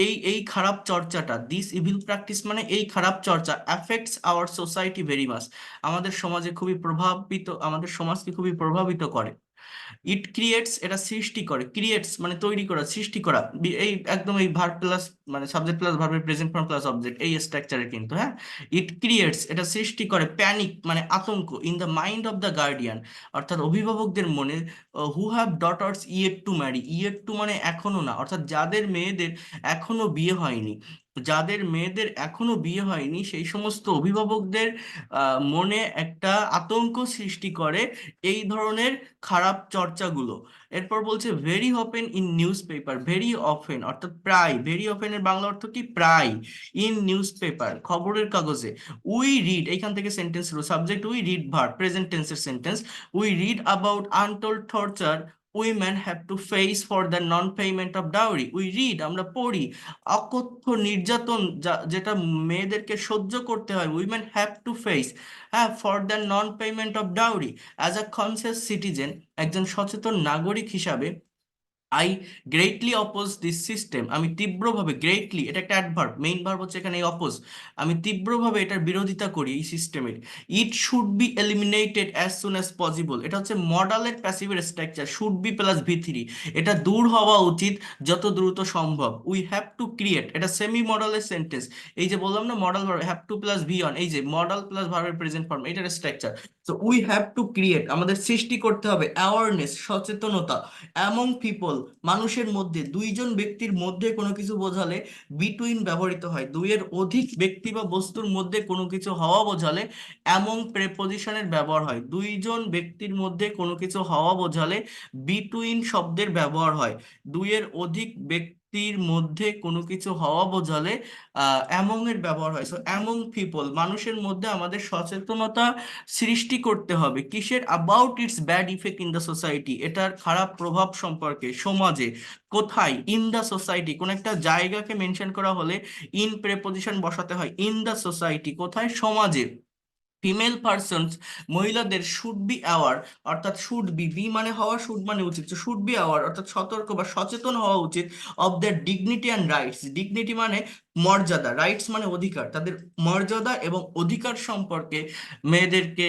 [SPEAKER 1] এই এই খারাপ চর্চাটা, দিস ইভিল প্র্যাকটিস মানে এই খারাপ চর্চা, affects our society very much, আমাদের সমাজে খুবই প্রভাবিত, আমাদের সমাজকে খুবই প্রভাবিত করে। ইট ক্রিয়েটস, এটা সৃষ্টি করে, ক্রিয়েটস মানে তৈরি করা, সৃষ্টি করা, এই একদম এই ভার্ব প্লাস মানে সাবজেক্ট প্লাস ভার্বের প্রেজেন্ট ফর্ম প্লাস অবজেক্ট, এই স্ট্রাকচারে কিন্তু, হ্যাঁ। ইট ক্রিয়েটস, এটা সৃষ্টি করে, প্যানিক মানে আতঙ্ক, in the mind of the guardian, অর্থাৎ অভিভাবকদের মনে, who have daughters yet to marry, yet two মানে এখনো না, অর্থাৎ যাদের মেয়েদের এখনো বিয়ে হয়নি, যাদের মেয়েদের এখনো বিয়ে হয়নি সেই সমস্ত অভিভাবকদের মনে একটা আতঙ্ক সৃষ্টি করে এই ধরনের খারাপ চর্চাগুলো। এরপর বলছে very often in news paper, very often অর্থাৎ প্রায়, ভেরি অফেন এর বাংলা অর্থ কি প্রায়, ইন নিউজ পেপার খবরের কাগজে, উই রিড, এইখান থেকে সেন্টেন্স শুরু, subject we, read verb present টেন্সের sentence, we read about untold torture women have to face for the non-payment of dowry. We read, আমরা পড়ি, অকথ্য নির্যাতন যেটা মেয়েদেরকে সহ্য করতে হয়, উইমেন হ্যাভ টু ফেস, হ্যাঁ, for the non payment of dowry. As a conscious citizen, একজন সচেতন নাগরিক হিসাবে, I greatly oppose this system, আমি তীব্রভাবে, গ্রেটলি এটা একটা অ্যাডভার্ব, মেইন ভার্ব হচ্ছে এখানে অপোজ, আমি তীব্রভাবে এটার বিরোধিতা করি এই সিস্টেমের। It should be eliminated as soon as possible, এটা হচ্ছে মডালের প্যাসিভের structure, should be plus V three, এটা দূর হওয়া উচিত যত দ্রুত সম্ভব। উই হ্যাভ টু ক্রিয়েট, এটা সেমি মডালের সেন্টেন্স, এই যে বললাম না modal verb have to plus V one, এই যে মডাল প্লাস ভার্বের প্রেজেন্ট ফর্ম, এটার স্ট্রাকচার। তো উই হ্যাভ টু ক্রিয়েট, আমাদের সৃষ্টি করতে হবে অ্যাওয়ারনেস, সচেতনতা, অ্যামং পিপল, মানুষের মধ্যে, দুইজন ব্যক্তির মধ্যে কোনো কিছু বোঝালে বিটুইন ব্যবহৃত হয়, দুইয়ের অধিক ব্যক্তি বা বস্তুর মধ্যে কোনো কিছু হওয়া বোঝালে অ্যামং প্রেপোজিশনের ব্যবহার হয়, দুইজন ব্যক্তির মধ্যে কোনো কিছু হওয়া বোঝালে বিটুইন শব্দের ব্যবহার হয়, দুইয়ের অধিক ব্যক্তির মধ্যে কোনো কিছু হওয়া বোঝালে অ্যামং এর ব্যবহার হয়। সো অ্যামং পিপল, মানুষের মধ্যে আমাদের সচেতনতা সৃষ্টি করতে হবে কিসের, about it's bad effect in the society, এটার খারাপ প্রভাব সম্পর্কে সমাজে, কোথায়, ইন দ্য সোসাইটি, কোন একটা জায়গাকে মেনশন করা হলে ইন প্রেপোজিশন বসাতে হয়, ইন দ্য সোসাইটি কোথায়, সমাজে। ফিমেল পার্সনস, মহিলাদের, শুড বি অ্যাওয়ার অর্থাৎ শুড বি, বি মানে হওয়া, শুড মানে উচিত, শুড বি অ্যাওয়ার অর্থাৎ সতর্ক বা সচেতন হওয়া উচিত, of their dignity and rights, dignity মানে মর্যাদা, রাইটস মানে অধিকার, তাদের মর্যাদা এবং অধিকার সম্পর্কে মেয়েদেরকে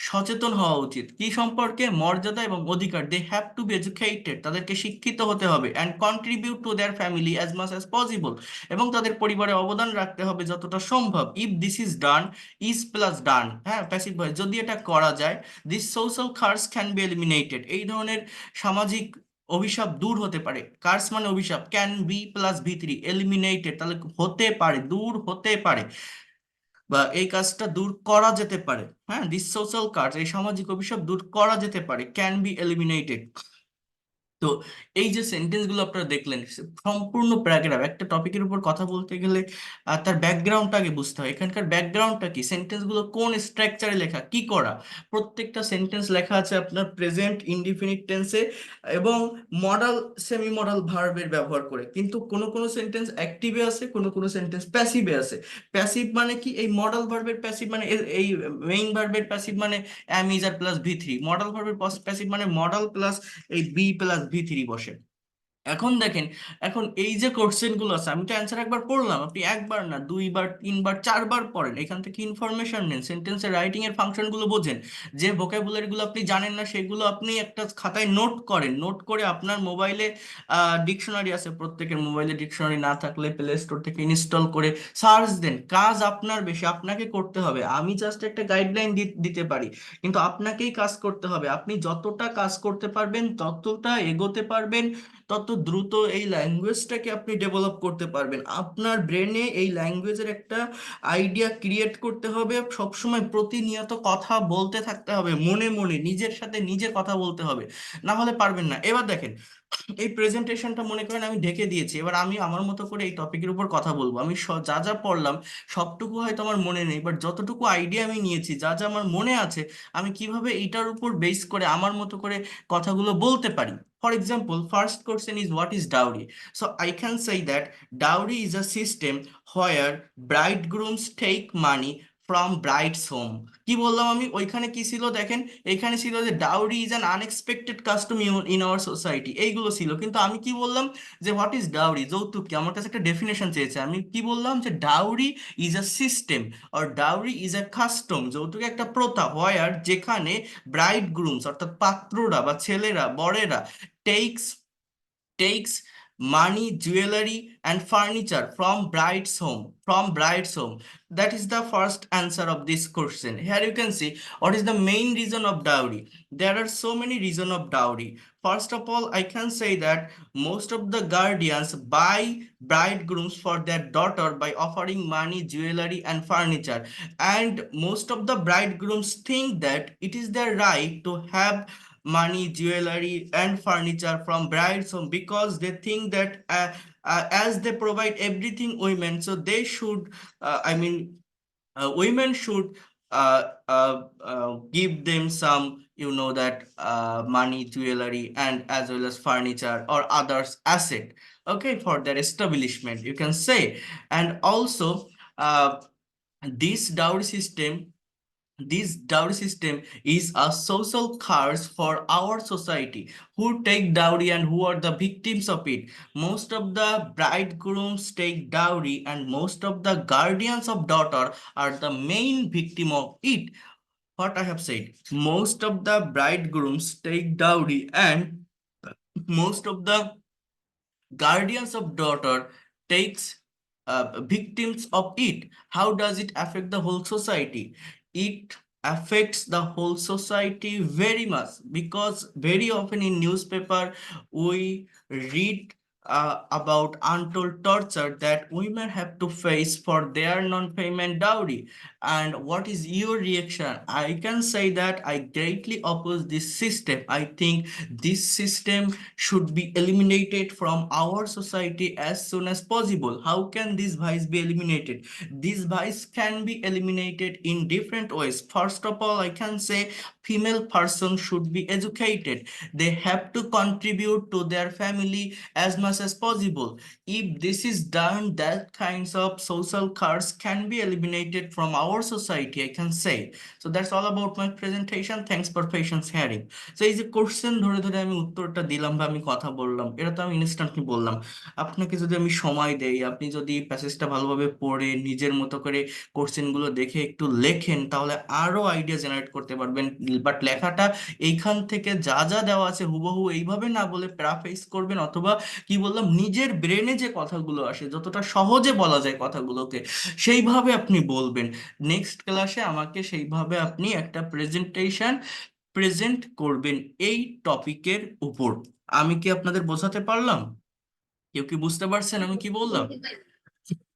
[SPEAKER 1] সচেতন হওয়া উচিত, কি সম্পর্কে, মর্যাদা এবং অধিকার। They have to be educated, তাদেরকে শিক্ষিত হতে হবে, and contribute to their family as much as possible, এবং তাদের পরিবারে অবদান রাখতে হবে যতটা সম্ভব। If this is done, is plus done, হ্যাঁ প্যাসিভ ভয়েস, যদি এটা করা যায়, this social curse can be eliminated, এই ধরনের সামাজিক অভিশাপ দূর হতে পারে, কার্স মানে অভিশাপ, can be plus V three, eliminated তাহলে হতে পারে, দূর হতে পারে, বা এই কাজটা দূর করা যেতে পারে, হ্যাঁ দিস সোশ্যাল কার্স, এই সামাজিক অভিশাপ দূর করা যেতে পারে, ক্যান বি এলিমিনেটেড। তো এই যে সেন্টেন্স গুলো আপনারা দেখলেন, সম্পূর্ণ প্যারাগ্রাফ, একটা টপিকের উপর কথা বলতে গেলে তার ব্যাকগ্রাউন্ডটা আগে বুঝতে হয়, এখানকার ব্যাকগ্রাউন্ডটা কি, সেন্টেন্স গুলো কোন স্ট্রাকচারে লেখা, কি করা। প্রত্যেকটা সেন্টেন্স লেখা আছে আপনার প্রেজেন্ট ইনডিফিনিট টেন্সে এবং মডাল সেমি মডাল ভার্বের ব্যবহার করে, কিন্তু কোনো কোনো সেন্টেন্স অ্যাক্টিভে আছে, কোনো কোনো সেন্টেন্স প্যাসিভে আছে। প্যাসিভ মানে কি, এই মডাল ভার্বের প্যাসিভ মানে এই মেইন ভার্বের প্যাসিভ মানে am is are plus V three, modal ভার্বের প্যাসিভ মানে মডাল প্লাস এই বি প্লাস ভি থ্রি বসে। এখন দেখেন, এখন এই যে কোশ্চেন গুলো আছে, আমি তো অ্যান্সার একবার পড়লাম, আপনি একবার না দুইবার তিনবার চারবার পড়েন, এখান থেকে ইনফরমেশন নেন, সেন্টেন্সের রাইটিং এর ফাংশন গুলো বোঝেন, যে ভোকাবুলারি গুলো আপনি জানেন না সেগুলো আপনি একটা খাতায় নোট করেন, নোট করে আপনার মোবাইলে ডিকশনারি আছে, প্রত্যেকের মোবাইলে ডিকশনারি না থাকলে প্লে স্টোর থেকে ইনস্টল করে সার্চ দেন, কাজ আপনার বেশি, আপনাকে করতে হবে, আমি জাস্ট একটা গাইডলাইন দিতে পারি, কিন্তু আপনাকেই কাজ করতে হবে, আপনি যতটা কাজ করতে পারবেন ততটা এগোতে পারবেন, তত দ্রুত এই ল্যাঙ্গুয়েজটাকে আপনি ডেভেলপ করতে পারবেন, আপনার ব্রেনে এই ল্যাঙ্গুয়েজের একটা আইডিয়া ক্রিয়েট করতে হবে, সবসময় প্রতিনিয়ত কথা বলতে থাকতে হবে, মনে মনে নিজের সাথে নিজে কথা বলতে হবে, না হলে পারবেন না। এবার দেখেন, এই প্রেজেন্টেশনটা মনে করেন আমি ঢেকে দিয়েছি, এবার আমি আমার মতো করে এই টপিকের উপর কথা বলবো, আমি যা যা পড়লাম সবটুকু হয়তো আমার মনে নেই, বাট যতটুকু আইডিয়া আমি নিয়েছি, যা যা আমার মনে আছে, আমি কিভাবে এইটার উপর বেস করে আমার মতো করে কথাগুলো বলতে পারি। For example, first question is what is dowry? So I can say that dowry is a system where bridegrooms take money from bride's home. কি বললাম আমি, ওইখানে কি ছিল দেখেন, এখানে ছিল যে dowry is an unexpected custom in our society, এইগুলো ছিল, কিন্তু আমি কি বললাম যে হোয়াট ইজ ডাউরি, যৌতুক কি, আমার কাছে একটা ডেফিনেশন চেয়েছে, আমি কি বললাম যে ডাউরি ইজ আ সিস্টেম আর ডাউরি ইজ আ কাস্টম, যৌতুক একটা প্রথা, হোয়ার যেখানে ব্রাইড গ্রুমস অর্থাৎ পাত্ররা বা ছেলেরা বরেরা takes takes money, jewelry, and furniture from bride's home. From bride's home. That is the first answer of this question. Here you can see what is the main reason of dowry. There are so many reasons of dowry. First of all, I can say that most of the guardians buy bridegrooms for their daughter by offering money, jewelry, and furniture. And most of the bridegrooms think that it is their right to have money, jewelry, and furniture from bride's home because they think that as they provide everything women, so they should, women should give them some, that money, jewelry, and as well as furniture or others asset, okay, for their establishment, you can say. And also, this dowry system this dowry system is a social curse for our society. Who take dowry and who are the victims of it? Most of the bridegrooms take dowry, and most of the guardians of daughter are the main victim of it. What I have said, most of the bridegrooms take dowry, and most of the guardians of daughter takes victims of it. How does it affect the whole society? It affects the whole society very much, because very often in newspaper we read about untold torture that women have to face for their non-payment dowry. And what is your reaction? I can say that I greatly oppose this system. I think this system should be eliminated from our society as soon as possible. How can this vice be eliminated? This vice can be eliminated in different ways. First of all, I can say female person should be educated. They have to contribute to their family as much as possible. If this is done, that kinds of social curse can be eliminated from our society, I can say. So that's all about my presentation. Thanks for patience hearing. তো এই যে question ধরে ধরে আমি উত্তরটা দিলাম বা আমি কথা বললাম, এটা তো আমি ইনস্ট্যান্টলি বললাম। আপনাকে যদি আমি সময় দেই, আপনি যদি প্যাসেজটা ভালোভাবে পড়ে নিজের মতো করে কোশ্চেনগুলো দেখে একটু লেখেন, তাহলে আরো আইডিয়া জেনারেট করতে পারবেন। বাট লেখাটা এইখান থেকে যা যা দেওয়া আছে হুবহু এইভাবে না বলে প্যারাফ্রেজ করবেন, অথবা কি বললাম, নিজের ব্রেনে যে কথাগুলো আসে যতটা সহজে বলা যায় কথাগুলোকে সেইভাবে আপনি বলবেন। নেক্সট ক্লাসে আমাকে সেইভাবে আপনি একটা প্রেজেন্টেশন প্রেজেন্ট করবেন এই টপিকের উপর। আমি কি আপনাদের বোঝাতে পারলাম? কেউ কি বুঝতে পারছেন আমি কি বললাম?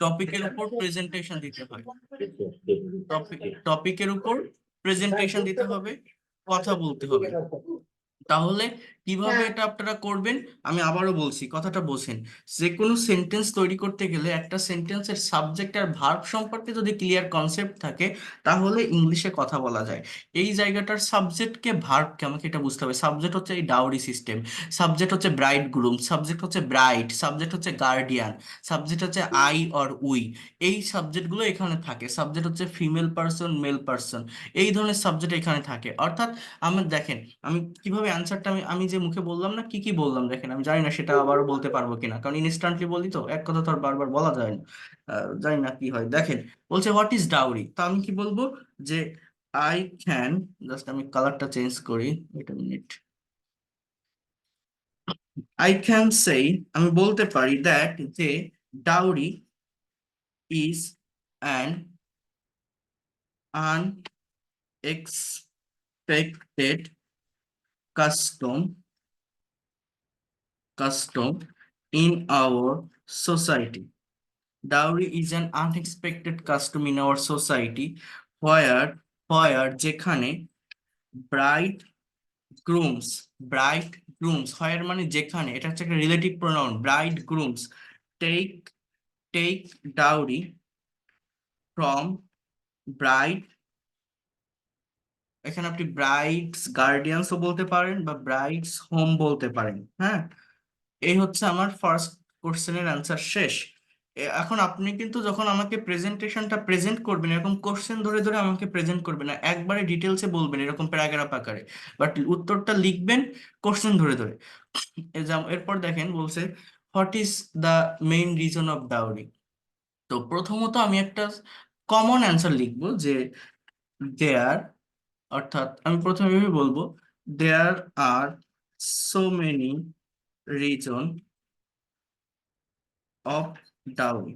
[SPEAKER 1] টপিকের উপর প্রেজেন্টেশন দিতে হয়, টপিকের উপর প্রেজেন্টেশন দিতে হবে, কথা বলতে হবে। তাহলে কিভাবে এটা আপনারা করবেন আমি আবারও বলছি, কথাটা বোঝেন। যে কোনো সেন্টেন্স তৈরি করতে গেলে একটা সেন্টেন্সের সাবজেক্ট আর ভার্ব সম্পর্কে যদি ক্লিয়ার কনসেপ্ট থাকে, তাহলে ইংলিশে কথা বলা যায়। এই জায়গাটার সাবজেক্টকে ভার্বকে আমাকে এটা বুঝতে হবে। সাবজেক্ট হচ্ছে এই ডাউরি সিস্টেম, সাবজেক্ট হচ্ছে ব্রাইড গ্রুম, সাবজেক্ট হচ্ছে ব্রাইড, সাবজেক্ট হচ্ছে গার্ডিয়ান, সাবজেক্ট হচ্ছে আই অর উই। এই সাবজেক্টগুলো এখানে থাকে। সাবজেক্ট হচ্ছে ফিমেল পার্সন, মেল পার্সন, এই ধরনের সাবজেক্ট এখানে থাকে। অর্থাৎ আমার দেখেন, আমি কিভাবে অ্যান্সারটা আমি আমি যে মুখে বললাম না, কি কি বললাম দেখেন, আমি জানি না সেটা আবারও বলতে পারবো কিনা, কারণ ইনস্ট্যান্টলি বলি তো, এক কথা তো আর বারবার বলা যায় না। জানি না কি হয়। দেখেন, বলছে হোয়াট ইজ ডাউরি, তা আমি কি বলবো যে আই ক্যান, জাস্ট আমি কালারটা চেঞ্জ করি, এটা মিনিট, আই ক্যান সেই, আমি বলতে পারি দ্যাট যে dowry is an unexpected custom custom in our society. Dowry is an unexpected custom in our society where যেখানে bride bride grooms where মানে যেখানে, এটা হচ্ছে একটা relative pronoun, bride grooms take take dowry from bride, এখানে আপনি brides গার্ডিয়ানসও বলতে পারেন বা ব্রাইডস হোম বলতে পারেন। হ্যাঁ, এই হচ্ছে আমার ফার্স্ট কোশ্চেনের অ্যান্সার শেষ। এখন আপনি কিন্তু যখন আমাকে প্রেজেন্টেশনটা প্রেজেন্ট করবেন, এরকম কোশ্চেন ধরে ধরে আমাকে প্রেজেন্ট করবেন না, একবারে ডিটেলসে বলবেন এরকম প্যারাগ্রাফ আকারে, বাট উত্তরটা লিখবেন কোশ্চেন ধরে ধরে। এরপর দেখেন বলছে what is the main reason of dowry. তো প্রথমত আমি একটা কমন অ্যান্সার লিখবো যে দেয়ার, অর্থাৎ আমি প্রথমে এভাবে বলবো, there are so many reason of dowry.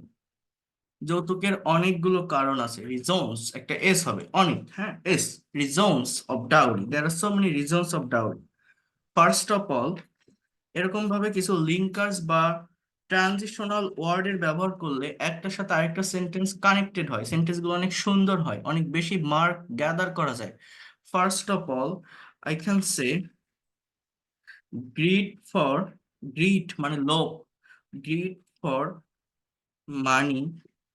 [SPEAKER 1] যৌতুকের অনেকগুলো কারণ আছে, রিজনস একটা এস হবে, অনেক, হ্যাঁ, S, reasons of dowry, there are so many reasons of dowry. First of all, এরকম ভাবে কিছু লিঙ্কার্স বা ট্রানজিশনাল ওয়ার্ডের ব্যবহার করলে একটার সাথে আরেকটা সেন্টেন্স কানেক্টেড হয়, সেন্টেন্সগুলো অনেক সুন্দর হয়, অনেক বেশি মার্ক গ্যাদার করা যায়। First of all, I can say greed for, greed মানে লোভ, greed for money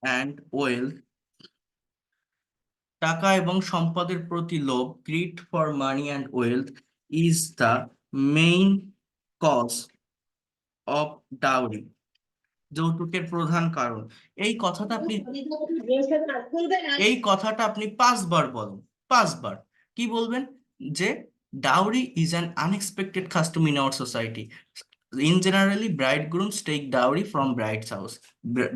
[SPEAKER 1] and wealth, টাকা এবং সম্পদের প্রতি লোভ, greed for money and wealth is the main cause of dowry, যৌতুকের প্রধান কারণ। এই কথাটা আপনি, এই কথাটা আপনি 5 বার বলেন, 5 বার। কি বলবেন? যে dowry is an unexpected custom in our society. In generally, bridegrooms take dowry from bride's house.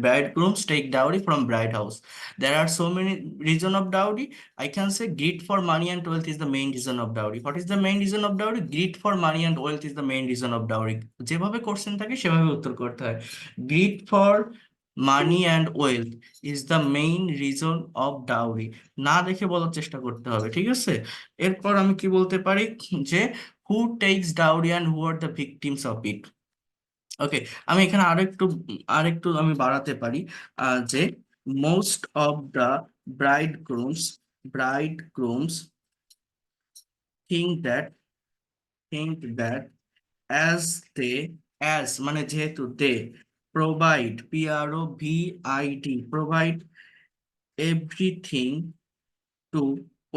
[SPEAKER 1] Bridegrooms take dowry from bride house. There are so many reason of dowry. I can say greed for money and wealth is the main reason of dowry. What is the main reason of dowry? Greed for money and wealth is the main reason of dowry. যেভাবে question থাকে সেভাবে উত্তর করতে হয়। Greed for money and wealth is the main reason of dowry. না দেখে বলার চেষ্টা করতে হবে, ঠিক আছে? এরপর আমি কি বলতে পারি যে who takes dowry and who are the victims of it. ওকে, আমি এখানে আরেকটু আমি বাড়াতে পারি, যে most of the bridegrooms, bridegrooms think that think that as they, as মানে যেহেতু they provide, PROVID, provide everything to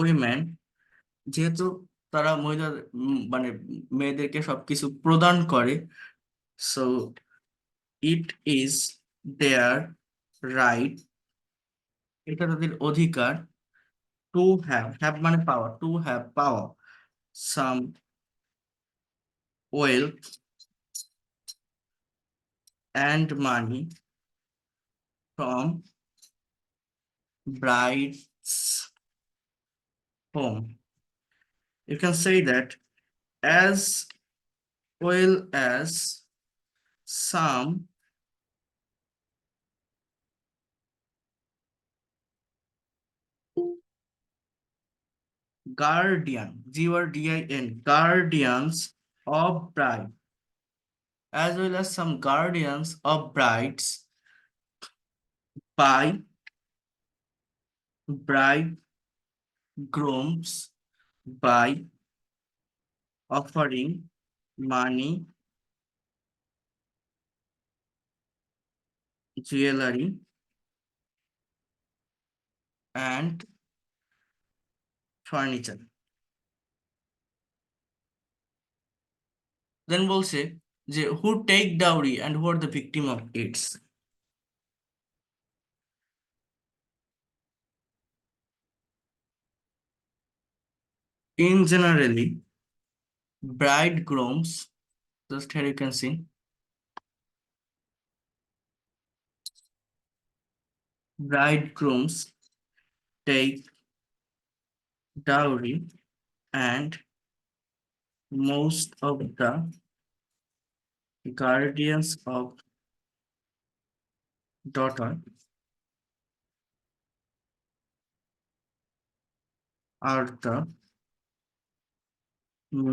[SPEAKER 1] women, যেহেতু তারা মহিলা, মানে মেয়েদেরকে সবকিছু প্রদান করে, so it is their right, এটা তাদের অধিকার, টু হ্যাভ, হ্যাভ মানে পাওয়ার, টু হ্যাভ পাওয়ার, some wealth and money from bride's home. You can say that as well as some guardian, GRDIN, guardians of bride, as well as some guardians of brides by bridegrooms by offering money, jewelry, and furniture. Then বলছে যে who take dowry and who are the victim of it. In generally, bridegrooms, just here you can see, bridegrooms take dowry and most of the guardians of daughter are the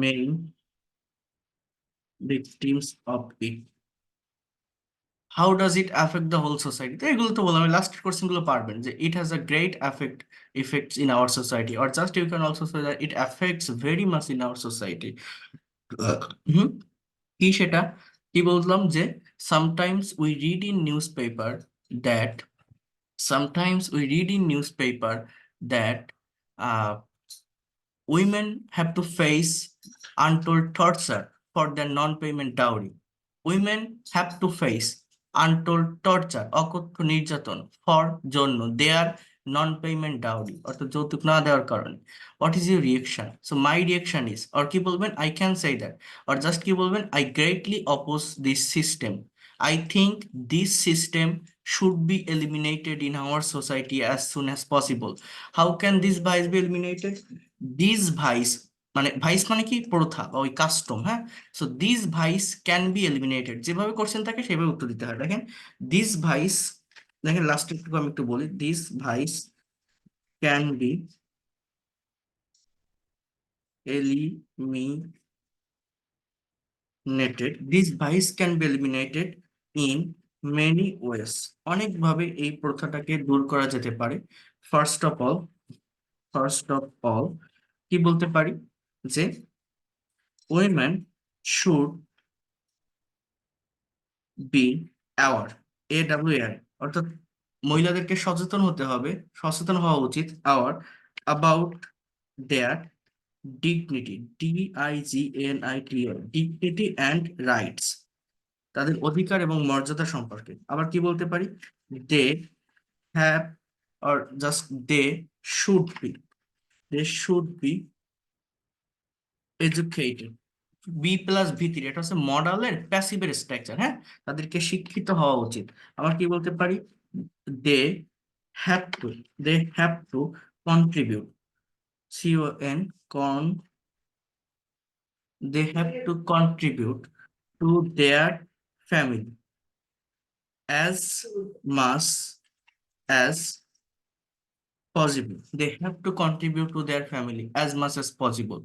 [SPEAKER 1] main victims of it. How does it affect the whole society? তো এগুলো তো বললাম, last question গুলো পারবেন যে it has a great effects in our society, or just you can also say that it affects very much in our society. হুম, কি সেটা, কি বললাম যে sometimes we read in newspaper that, sometimes we read in newspaper that uh, women have to face untold torture for their non-payment dowry. Women have to face untold torture, অকথ্য নির্যাতন, for জন্য their non-payment dowry, অর্থাৎ যৌতুক না দেওয়ার কারণে। What is your reaction? So my reaction is, or কি বলবেন, I can say that, or just কি বলবেন, I greatly oppose this system. I think this system should be eliminated in our society as soon as possible. How can this vice be eliminated? This vice মানে vice মানে কি প্রথা বা ওই custom, হ্যাঁ। So this vice can be eliminated, যেভাবে question থাকে সেভাবে উত্তর দিতে হয়। দেখেন দিস ভাইস, দেখেন লাস্ট একটু আমি একটু বলি, this vice can be eliminated, this vice can be eliminated in many ways, অনেকভাবে এই প্রথাটাকে দূর করা যেতে পারে। First of all, first of all কি বলতে পারি, যে women should be aware, AWARE, অর্থাৎ মহিলাদেরকে সচেতন হতে হবে, সচেতন হওয়া উচিত, aware about their dignity, DIGNITY, dignity and rights, তাদের অধিকার এবং মর্যাদা সম্পর্কে। আবার কি বলতে পারি, they have, or just they should be, they should be educated, be plus V three, এটা হচ্ছে মডালের প্যাসিভের স্ট্রাকচার, হ্যাঁ। তাদেরকে শিক্ষিত হওয়া উচিত। আবার কি বলতে পারি, they have to, they have to contribute, CON con, they have to contribute to their family as much as possible, they have to contribute to their family as much as possible।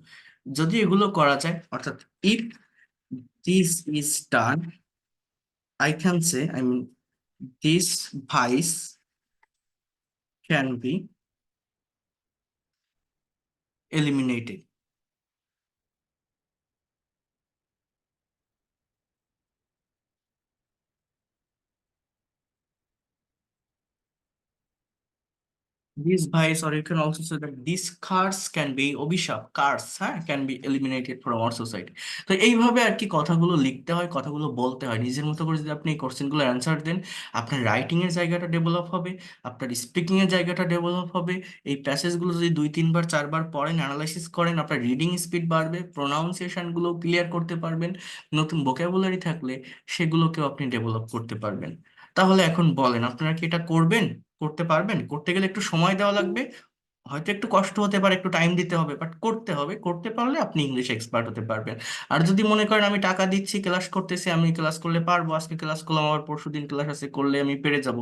[SPEAKER 1] যদি এগুলো করা যায়, অর্থাৎ if this is done, I can say, I mean, this vice can be eliminated। This vice, or you can also say that this curse can be, অভিশাপ, curse, হ্যাঁ, can be eliminated from our society। তো এইভাবে আর কি কথাগুলো লিখতে হয়, কথাগুলো বলতে হয়। নিজের মতো করে যদি আপনি এই কোশ্চেনগুলো অ্যান্সার দেন, আপনার রাইটিং এর জায়গাটা ডেভেলপ হবে, আপনার স্পিকিং এর জায়গাটা ডেভেলপ হবে। এই প্যাসেজগুলো যদি 2-3 বার 4 বার পড়েন, অ্যানালাইসিস করেন, আপনার রিডিং স্পিড বাড়বে, প্রোনাউন্সিয়েশন গুলো ক্লিয়ার করতে পারবেন, নতুন ভোকাবুলারি থাকলে সেগুলোকেও আপনি ডেভেলপ করতে পারবেন। তাহলে এখন বলেন, আপনারা কি এটা করবেন, করতে পারবেন? করতে গেলে একটু সময় দেওয়া লাগবে, হয়তো একটু কষ্ট হতে পারে, একটু টাইম দিতে হবে, বাট করতে হবে। করতে পারলে আপনি ইংলিশ এক্সপার্ট হতে পারবেন। আর যদি মনে করেন আমি টাকা দিচ্ছি, ক্লাস করতেছি, আমি ক্লাস করলে পারবো, আজকে ক্লাস করলাম, আবার পরশুদিন ক্লাস আছে, করলে আমি পেরে যাব,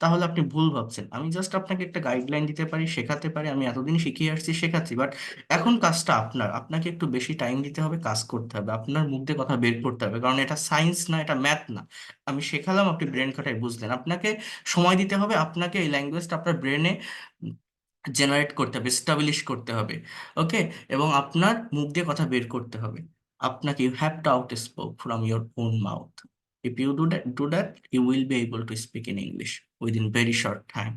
[SPEAKER 1] তাহলে আপনি ভুল ভাবছেন। আমি জাস্ট আপনাকে একটা গাইডলাইন দিতে পারি, শেখাতে পারি, আমি এতদিন শিখিয়ে আসছি, শেখাচ্ছি, বাট এখন কাজটা আপনার। আপনাকে একটু বেশি টাইম দিতে হবে, কাজ করতে হবে, আপনার মুখ দিয়ে কথা বের করতে হবে, কারণ এটা সায়েন্স না, এটা ম্যাথ না। আমি শেখালাম, আপনি ব্রেন খাটাই বুঝলেন, আপনাকে সময় দিতে হবে, আপনাকে এই ল্যাঙ্গুয়েজটা আপনার ব্রেনে জেনারেট করতে হবে, স্টাবলিশ করতে হবে, ওকে। এবং আপনার মুখ দিয়ে কথা বের করতে হবে। আপনাকে, you have to out spoke from your own mouth. If you do that, you will be able to speak in English within very short time.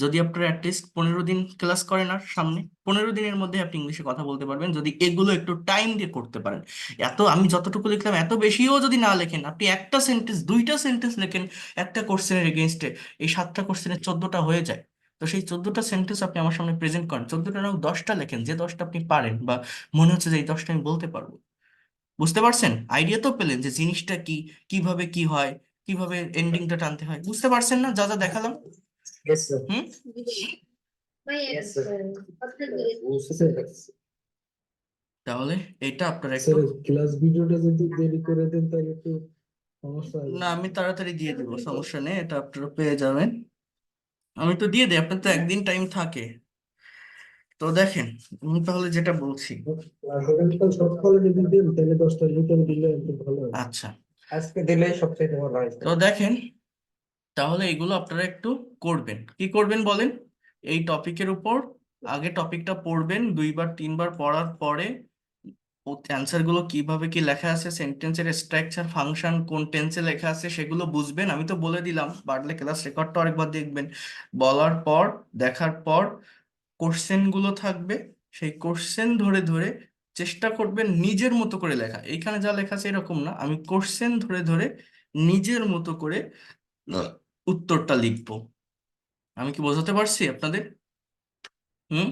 [SPEAKER 1] যদি আপনারা অ্যাটলিস্ট 15 দিন ক্লাস করেন, আর সামনে 15 দিনের মধ্যে আপনি ইংলিশে কথা বলতে পারবেন, যদি এগুলো একটু টাইম দিয়ে করতে পারেন। এত আমি যতটুকু লিখলাম, এত বেশিও যদি না লেখেন, আপনি একটা সেন্টেন্স, 2টা সেন্টেন্স লেখেন একটা কোশ্চেনের এগেনস্টে, এই 7টা কোশ্চেনের 14টা হয়ে যায়। তো সেই 14টা সেন্টেন্স আপনি আমার সামনে প্রেজেন্ট করেন, 14টা নাও 10টা লেখেন, যে 10টা আপনি পারেন, বা মনে হচ্ছে যে এই 10টা আমি বলতে পারবো। বুঝতে পারছেন? আইডিয়া তো পেলেন যে জিনিসটা কি, কিভাবে কি হয়, কিভাবে এন্ডিংটা টানতে হয়। বুঝতে পারছেন না যা যা দেখালাম?
[SPEAKER 3] Yes, sir.
[SPEAKER 1] হুম।
[SPEAKER 3] Yes, sir.
[SPEAKER 1] তাহলে এটা আপনারা একটু,
[SPEAKER 4] স্যার ক্লাস ভিডিওটা যদি দেরি করে দেন তাহলে একটু সমস্যা হবে।
[SPEAKER 1] না আমি তাড়াতাড়ি দিয়ে দেবো, সমস্যা নেই, এটা আপনারা পেয়ে যাবেন। আমি তো দিয়ে দিই, আপনার তো একদিন টাইম থাকে। তো দেখেন, আমি তাহলে যেটা বলছি,
[SPEAKER 4] আগামীকাল সকালে যদি দেন তাহলে 10টার ভিতরে দিলে একটু ভালো হয়।
[SPEAKER 1] আচ্ছা।
[SPEAKER 3] আজকে দিলে সবচেয়ে ভালো হয়,
[SPEAKER 1] তো দেখেন, তাহলে এগুলো আপনারা একটু করবেন। কি করবেন বলেন? এই টপিকের উপর আগে টপিকটা পড়বেন, 2-3 বার পড়ার পরে অ্যান্সার গুলো কিভাবে কি লেখা আছে, সেন্টেন্সের স্ট্রাকচার, ফাংশন, কোন টেন্সে লেখা আছে সেগুলো বুঝবেন। আমি তো বলে দিলাম, পারলে ক্লাস রেকর্ডটা আরেকবার দেখবেন। বলার পর, দেখার পর কোশ্চেন গুলো থাকবে, সেই কোশ্চেন ধরে ধরে চেষ্টা করবেন নিজের মতো করে লেখা। এইখানে যা লেখা আছে এরকম না, আমি কোশ্চেন ধরে ধরে নিজের মতো করে উত্তরটা লিখবো। আমি কি বোঝাতে পারছি আপনাদের? হুম।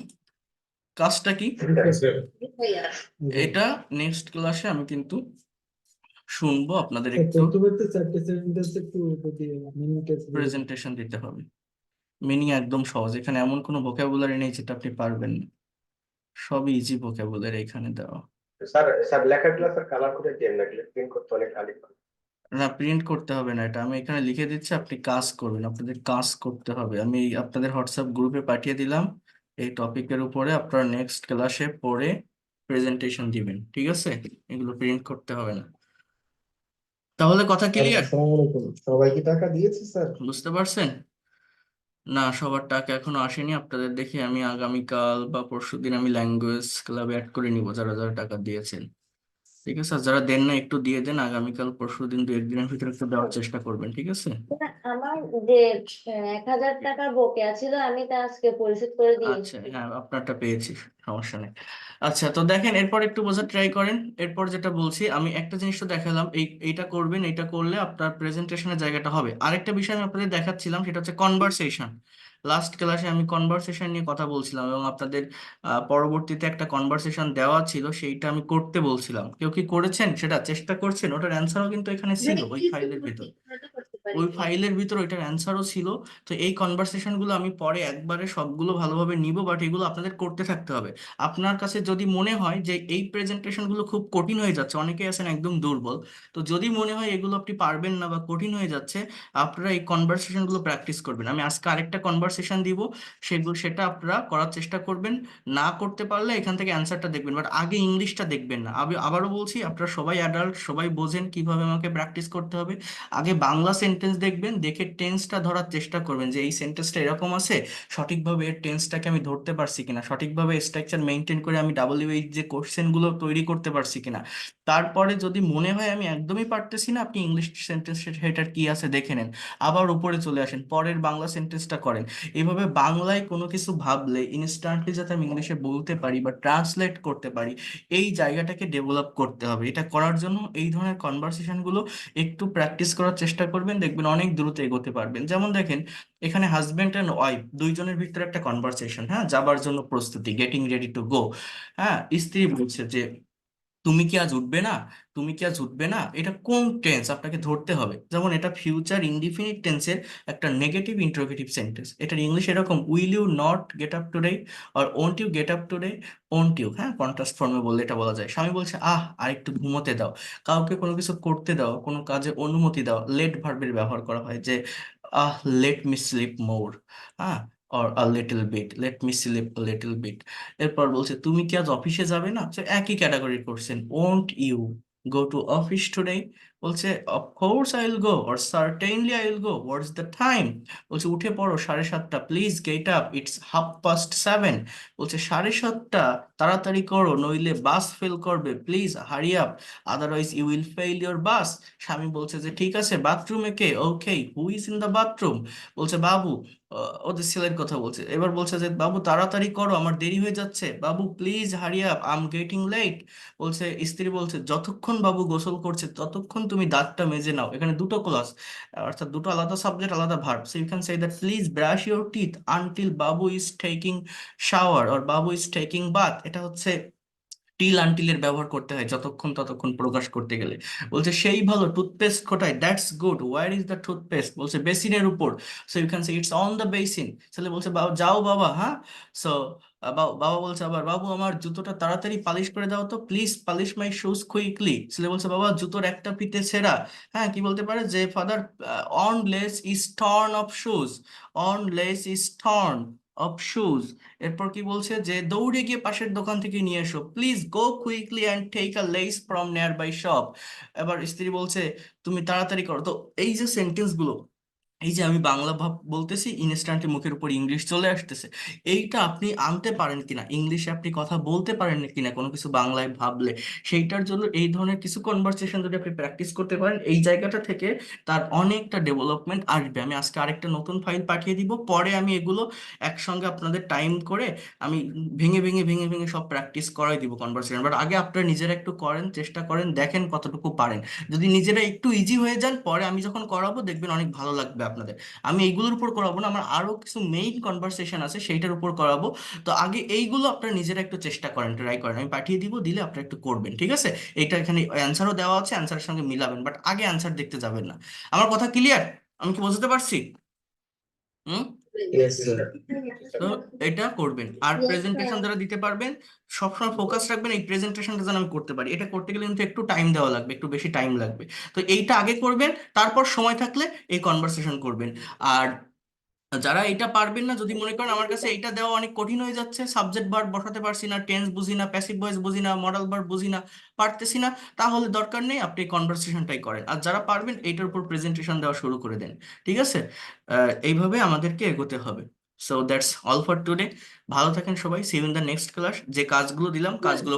[SPEAKER 1] কাজটা কি এটা নেক্সট ক্লাসে আমি কিন্তু শুনবো, আপনাদের একটু
[SPEAKER 4] প্রথমে তো 4টে সেন্টেন্স একটু যদি মিনিটে
[SPEAKER 1] প্রেজেন্টেশন দিতে হবে। মিনিং একদম সহজ, এখানে এমন কোনো ভোকাবুলারি নেই যেটা আপনি পারবেন না। সবই ইজি ভোকাবুলারি এখানে দেওয়া।
[SPEAKER 3] স্যার স্যার লেখাগুলো স্যার কালার করে দিয়ে নাকি প্রিন্ট করতে অনেক কালি
[SPEAKER 1] না, প্রিন্ট করতে হবে না, এটা আমি এখানে লিখে দিচ্ছি, আপনি কাজ করবেন, আপনাদের কাজ করতে হবে। আমি আপনাদের হোয়াটসঅ্যাপ গ্রুপে পাঠিয়ে দিলাম এই টপিকের উপরে, আপনারা নেক্সট ক্লাসে পড়ে প্রেজেন্টেশন দিবেন, ঠিক আছে? এগুলো প্রিন্ট করতে হবে না। তাহলে কথা
[SPEAKER 4] স্যার
[SPEAKER 1] ক্লিয়ার?
[SPEAKER 4] আসসালামু আলাইকুম, সবাই কি টাকা দিয়েছে স্যার?
[SPEAKER 1] বুঝতে পারছেন? না, সবার টাকা এখনো আসেনি। আপনাদের দেখে আমি আগামীকাল বা পরশুদিন আমি ল্যাঙ্গুয়েজ ক্লাবে অ্যাড করে নিব, যারা যারা টাকা দিয়েছেন। ঠিক আছে? আর যারা দেন না একটু দিয়ে দেন, আগামীকাল পরশুদিন 2-1 দিনের ভিতরে একটু দেওয়ার চেষ্টা করবেন, ঠিক আছে?
[SPEAKER 2] না, আমার যে 1,000 টাকার বকেয়া ছিল আমি তা আজকে পরিশোধ করে দিয়েছি।
[SPEAKER 1] আচ্ছা, হ্যাঁ, আপনারটা পেয়েছি, সমস্যা নেই। আচ্ছা, তো দেখেন এরপর একটু বোঝার ট্রাই করেন। এরপর যেটা বলছি, আমি একটা জিনিস তো দেখালাম, এইটা করবেন, এইটা করলে আপনার প্রেজেন্টেশনের জায়গাটা হবে। আরেকটা বিষয় আমি আপনাদের দেখাচ্ছিলাম, সেটা হচ্ছে কনভারসেশন। লাস্ট ক্লাসে আমি কনভারসেশন নিয়ে কথা বলছিলাম এবং আপনাদের পরবর্তীতে একটা কনভারসেশন দেওয়া ছিল, সেইটা আমি করতে বলছিলাম। কেউ কি করেছেন? সেটা চেষ্টা করছেন? ওটার অ্যান্সারও কিন্তু এখানে ছিল ওই ফাইলের ভিতর। ওই ফাইলের ভিতর ওইটার অ্যান্সারও ছিল। তো এই কনভারসেশন গুলো আমি পরে একবারে সবগুলো ভালোভাবে নিব, বাট এগুলো আপনাদের করতে থাকতে হবে। আপনার কাছে যদি মনে হয় যে এই প্রেজেন্টেশন গুলো খুব কঠিন হয়ে যাচ্ছে, অনেকে আছেন একদম দুর্বল, তো যদি মনে হয় এগুলো আপনি পারবেন না বা কঠিন হয়ে যাচ্ছে, আপনারা এই কনভারসেশন গুলো প্র্যাকটিস করবেন। আমি আজকে আরেকটা কনভারসেশন দিব, সেটা আপনারা করার চেষ্টা করবেন। না করতে পারলে এখান থেকে অ্যান্সারটা দেখবেন, বাট আগে ইংলিশটা দেখবেন না। আমি আবারও বলছি, আপনারা সবাই অ্যাডাল্ট, সবাই বোঝেন কিভাবে আমাকে প্র্যাকটিস করতে হবে। আগে বাংলা সেন্টেন্স দেখবেন, দেখে টেন্সটা ধরার চেষ্টা করবেন যে এই সেন্টেন্সটা এরকম আছে, সঠিকভাবে এর টেন্সটাকে আমি ধরতে পারছি কিনা, সঠিকভাবে স্ট্রাকচার মেনটেন করে আমি WH যে কোশ্চেন গুলো তৈরি করতে পারছি কিনা। তারপরে যদি মনে হয় আমি একদমই পারতেছি না, আপনি ইংলিশ সেন্টেন্স সেটার কি আছে দেখে নেন, আবার উপরে চলে আসেন, পরের বাংলা সেন্টেন্সটা করেন। এইভাবে বাংলায় কোনো কিছু ভাবলে ইনস্ট্যান্টলি যাতে আমি ইংলিশে বলতে পারি বা ট্রান্সলেট করতে পারি, এই জায়গাটাকে ডেভেলপ করতে হবে। এটা করার জন্য এই ধরনের কনভারসেশন গুলো একটু প্র্যাকটিস করার চেষ্টা করবেন, দেখবেন অনেক দ্রুত এগোতে পারবেন। যেমন দেখেন, এখানে হাজবেন্ড অ্যান্ড ওয়াইফ দুইজনের ভিতরে একটা কনভারসেশন, হ্যাঁ, যাবার জন্য প্রস্তুতি, গেটিং রেডি টু গো। হ্যাঁ, স্ত্রী বলছে যে তুমি কি আজ উঠবে না, তুমি কি আজ উঠবে না। এটা কোন টেন্স আপনাকে ধরতে হবে। যেমন এটা ফিউচার ইনডিফিনিট টেন্সের একটা নেগেটিভ ইন্টারোগেটিভ সেন্টেন্স। এটার ইংলিশ এরকম, will you not get up today, আর won't you get up today, won't you. হ্যাঁ, কন্ট্রাস্ট ফর্মে বললে এটা বলা যায়। স্বামী বলছে আর একটু ঘুমোতে দাও। কাউকে কোনো কিছু করতে দাও, কোনো কাজে অনুমতি দাও, লেট ভার্বের ব্যবহার করা হয়, যে লেট মি স্লিপ মোর। হ্যাঁ, or a little bit, let me sleep a little bit. এরপর বলছে তুমি কি আজ অফিসে যাবে না, তো একই ক্যাটাগরি করছেন, won't you go to office today. বলছে of course I will go, or certainly I will go, what's the time. বলছে উঠে পড়ো, 7:30, প্লিজ গেট আপ, ইটস 7:30। বলছে 7:30, তাড়াতাড়ি করো নইলে বাস ফেল করবে, please hurry up, otherwise you will fail your bus. স্বামী বলছে যে ঠিক আছে, বাথরুমে কে, okay, who is in the bathroom. বলছে বাবু। ওদের ছেলের কথা বলছে। এবার বলছে যে বাবু তাড়াতাড়ি করো, আমার দেরি হয়ে যাচ্ছে, Babu please hurry up, I am getting late. বলছে স্ত্রী বলছে যতক্ষণ বাবু গোসল করছে ততক্ষণ তুমি দাঁতটা মেজে নাও। এখানে দুটো ক্লাস, অর্থাৎ দুটো আলাদা সাবজেক্ট, আলাদা verb. So you can say that please brush your teeth until Babu is taking shower, or Babu is taking bath. এটা হচ্ছে টিল আনটিলের ব্যবহার করতে হয় যতক্ষণ ততক্ষণ প্রকাশ করতে গেলে। বলছে সেই ভালো, টুথপেস্ট কোথায়, that's good, where is the toothpaste. বলছে বেসিনের উপর। So you can say it's on the basin. ছেলে বলছে বাবা যাও বাবা, হ্যাঁ। সো বাবা বলছে আবার বাবু আমার জুতোটা তাড়াতাড়ি পালিশ করে দাও তো, please polish my shoes quickly. ছেলে বলছে বাবা জুতোর একটা ফিতে ছেঁড়া। হ্যাঁ, কি বলতে পারে যে father, one lace is torn of shoes, one lace is torn of shoes. এরপর কি বলছে যে দৌড়ে গিয়ে পাশের দোকান থেকে নিয়ে এসো, please go quickly and take a lace from nearby shop. এবার স্ত্রী বলছে তুমি তাড়াতাড়ি করো। তো এই যে সেন্টেন্স গুলো, এই যে আমি বাংলা ভাব বলতেছি, ইনস্ট্যান্টলি মুখের উপর ইংলিশ চলে আসতেছে, এইটা আপনি আনতে পারেন কিনা, ইংলিশে আপনি কথা বলতে পারেন কিনা কোনো কিছু বাংলায় ভাবলে, সেইটার জন্য এই ধরনের কিছু কনভারসেশন যদি আপনি প্র্যাকটিস করতে পারেন, এই জায়গাটা থেকে তার অনেকটা ডেভেলপমেন্ট আসবে। আমি আজকে আরেকটা নতুন ফাইল পাঠিয়ে দিব, পরে আমি এগুলো একসঙ্গে আপনাদের টাইম করে আমি ভেঙে ভেঙে ভেঙে ভেঙে সব প্র্যাকটিস করাই দিব কনভারসেশন। বাট আগে আপনারা নিজেরা একটু করেন, চেষ্টা করেন, দেখেন কতটুকু পারেন। যদি নিজেরা একটু ইজি হয়ে যান, পরে আমি যখন করাবো দেখবেন অনেক ভালো লাগবে আপনাদের। আমি এইগুলোর উপর করাবো না, আমার আরো কিছু মেইন কনভারসেশন আছে সেইটার উপর করাবো। তো আগে এইগুলো আপনারা নিজেরা একটু চেষ্টা করেন, ট্রাই করেন, আমি পাঠিয়ে দিব, দিলে আপনারা একটু করবেন, ঠিক আছে? এইটা এখানে অ্যান্সারও দেওয়া আছে, অ্যান্সারের সঙ্গে মিলাবেন, বাট আগে অ্যান্সার দেখতে যাবেন না। আমার কথা ক্লিয়ার? আমি কি বোঝাতে পারছি? হুম?
[SPEAKER 4] Yes, sir.
[SPEAKER 1] তো এটা করবেন। আর প্রেজেন্টেশন যারা দিতে পারবেন সবসময় ফোকাস রাখবেন এই প্রেজেন্টেশনটা যেন আমি করতে পারি। এটা করতে গেলে কিন্তু একটু টাইম দেওয়া লাগবে, একটু বেশি টাইম লাগবে। তো এইটা আগে করবেন, তারপর সময় থাকলে এই কনভারসেশন করবেন। আর যারা এটা পারবেন না, যদি মনে করেন আমার কাছে এটা দেওয়া অনেক কঠিন হয়ে যাচ্ছে, সাবজেক্ট ভার্ব বসাতে পারছি না, টেন্স বুঝি না, প্যাসিভ ভয়েস বুঝি না, মডাল ভার্ব বুঝি না, পারতেছি না, তাহলে দরকার নেই, আপনি কনভারসেশনটাই করেন। আর যারা পারবেন এইটার উপর প্রেজেন্টেশন দেওয়া শুরু করে দেন। ঠিক আছে? এইভাবে আমাদেরকে এগোতে হবে। So that's all for today. ভালো থাকেন সবাই। See you in the next class. যে কাজগুলো দিলাম কাজগুলো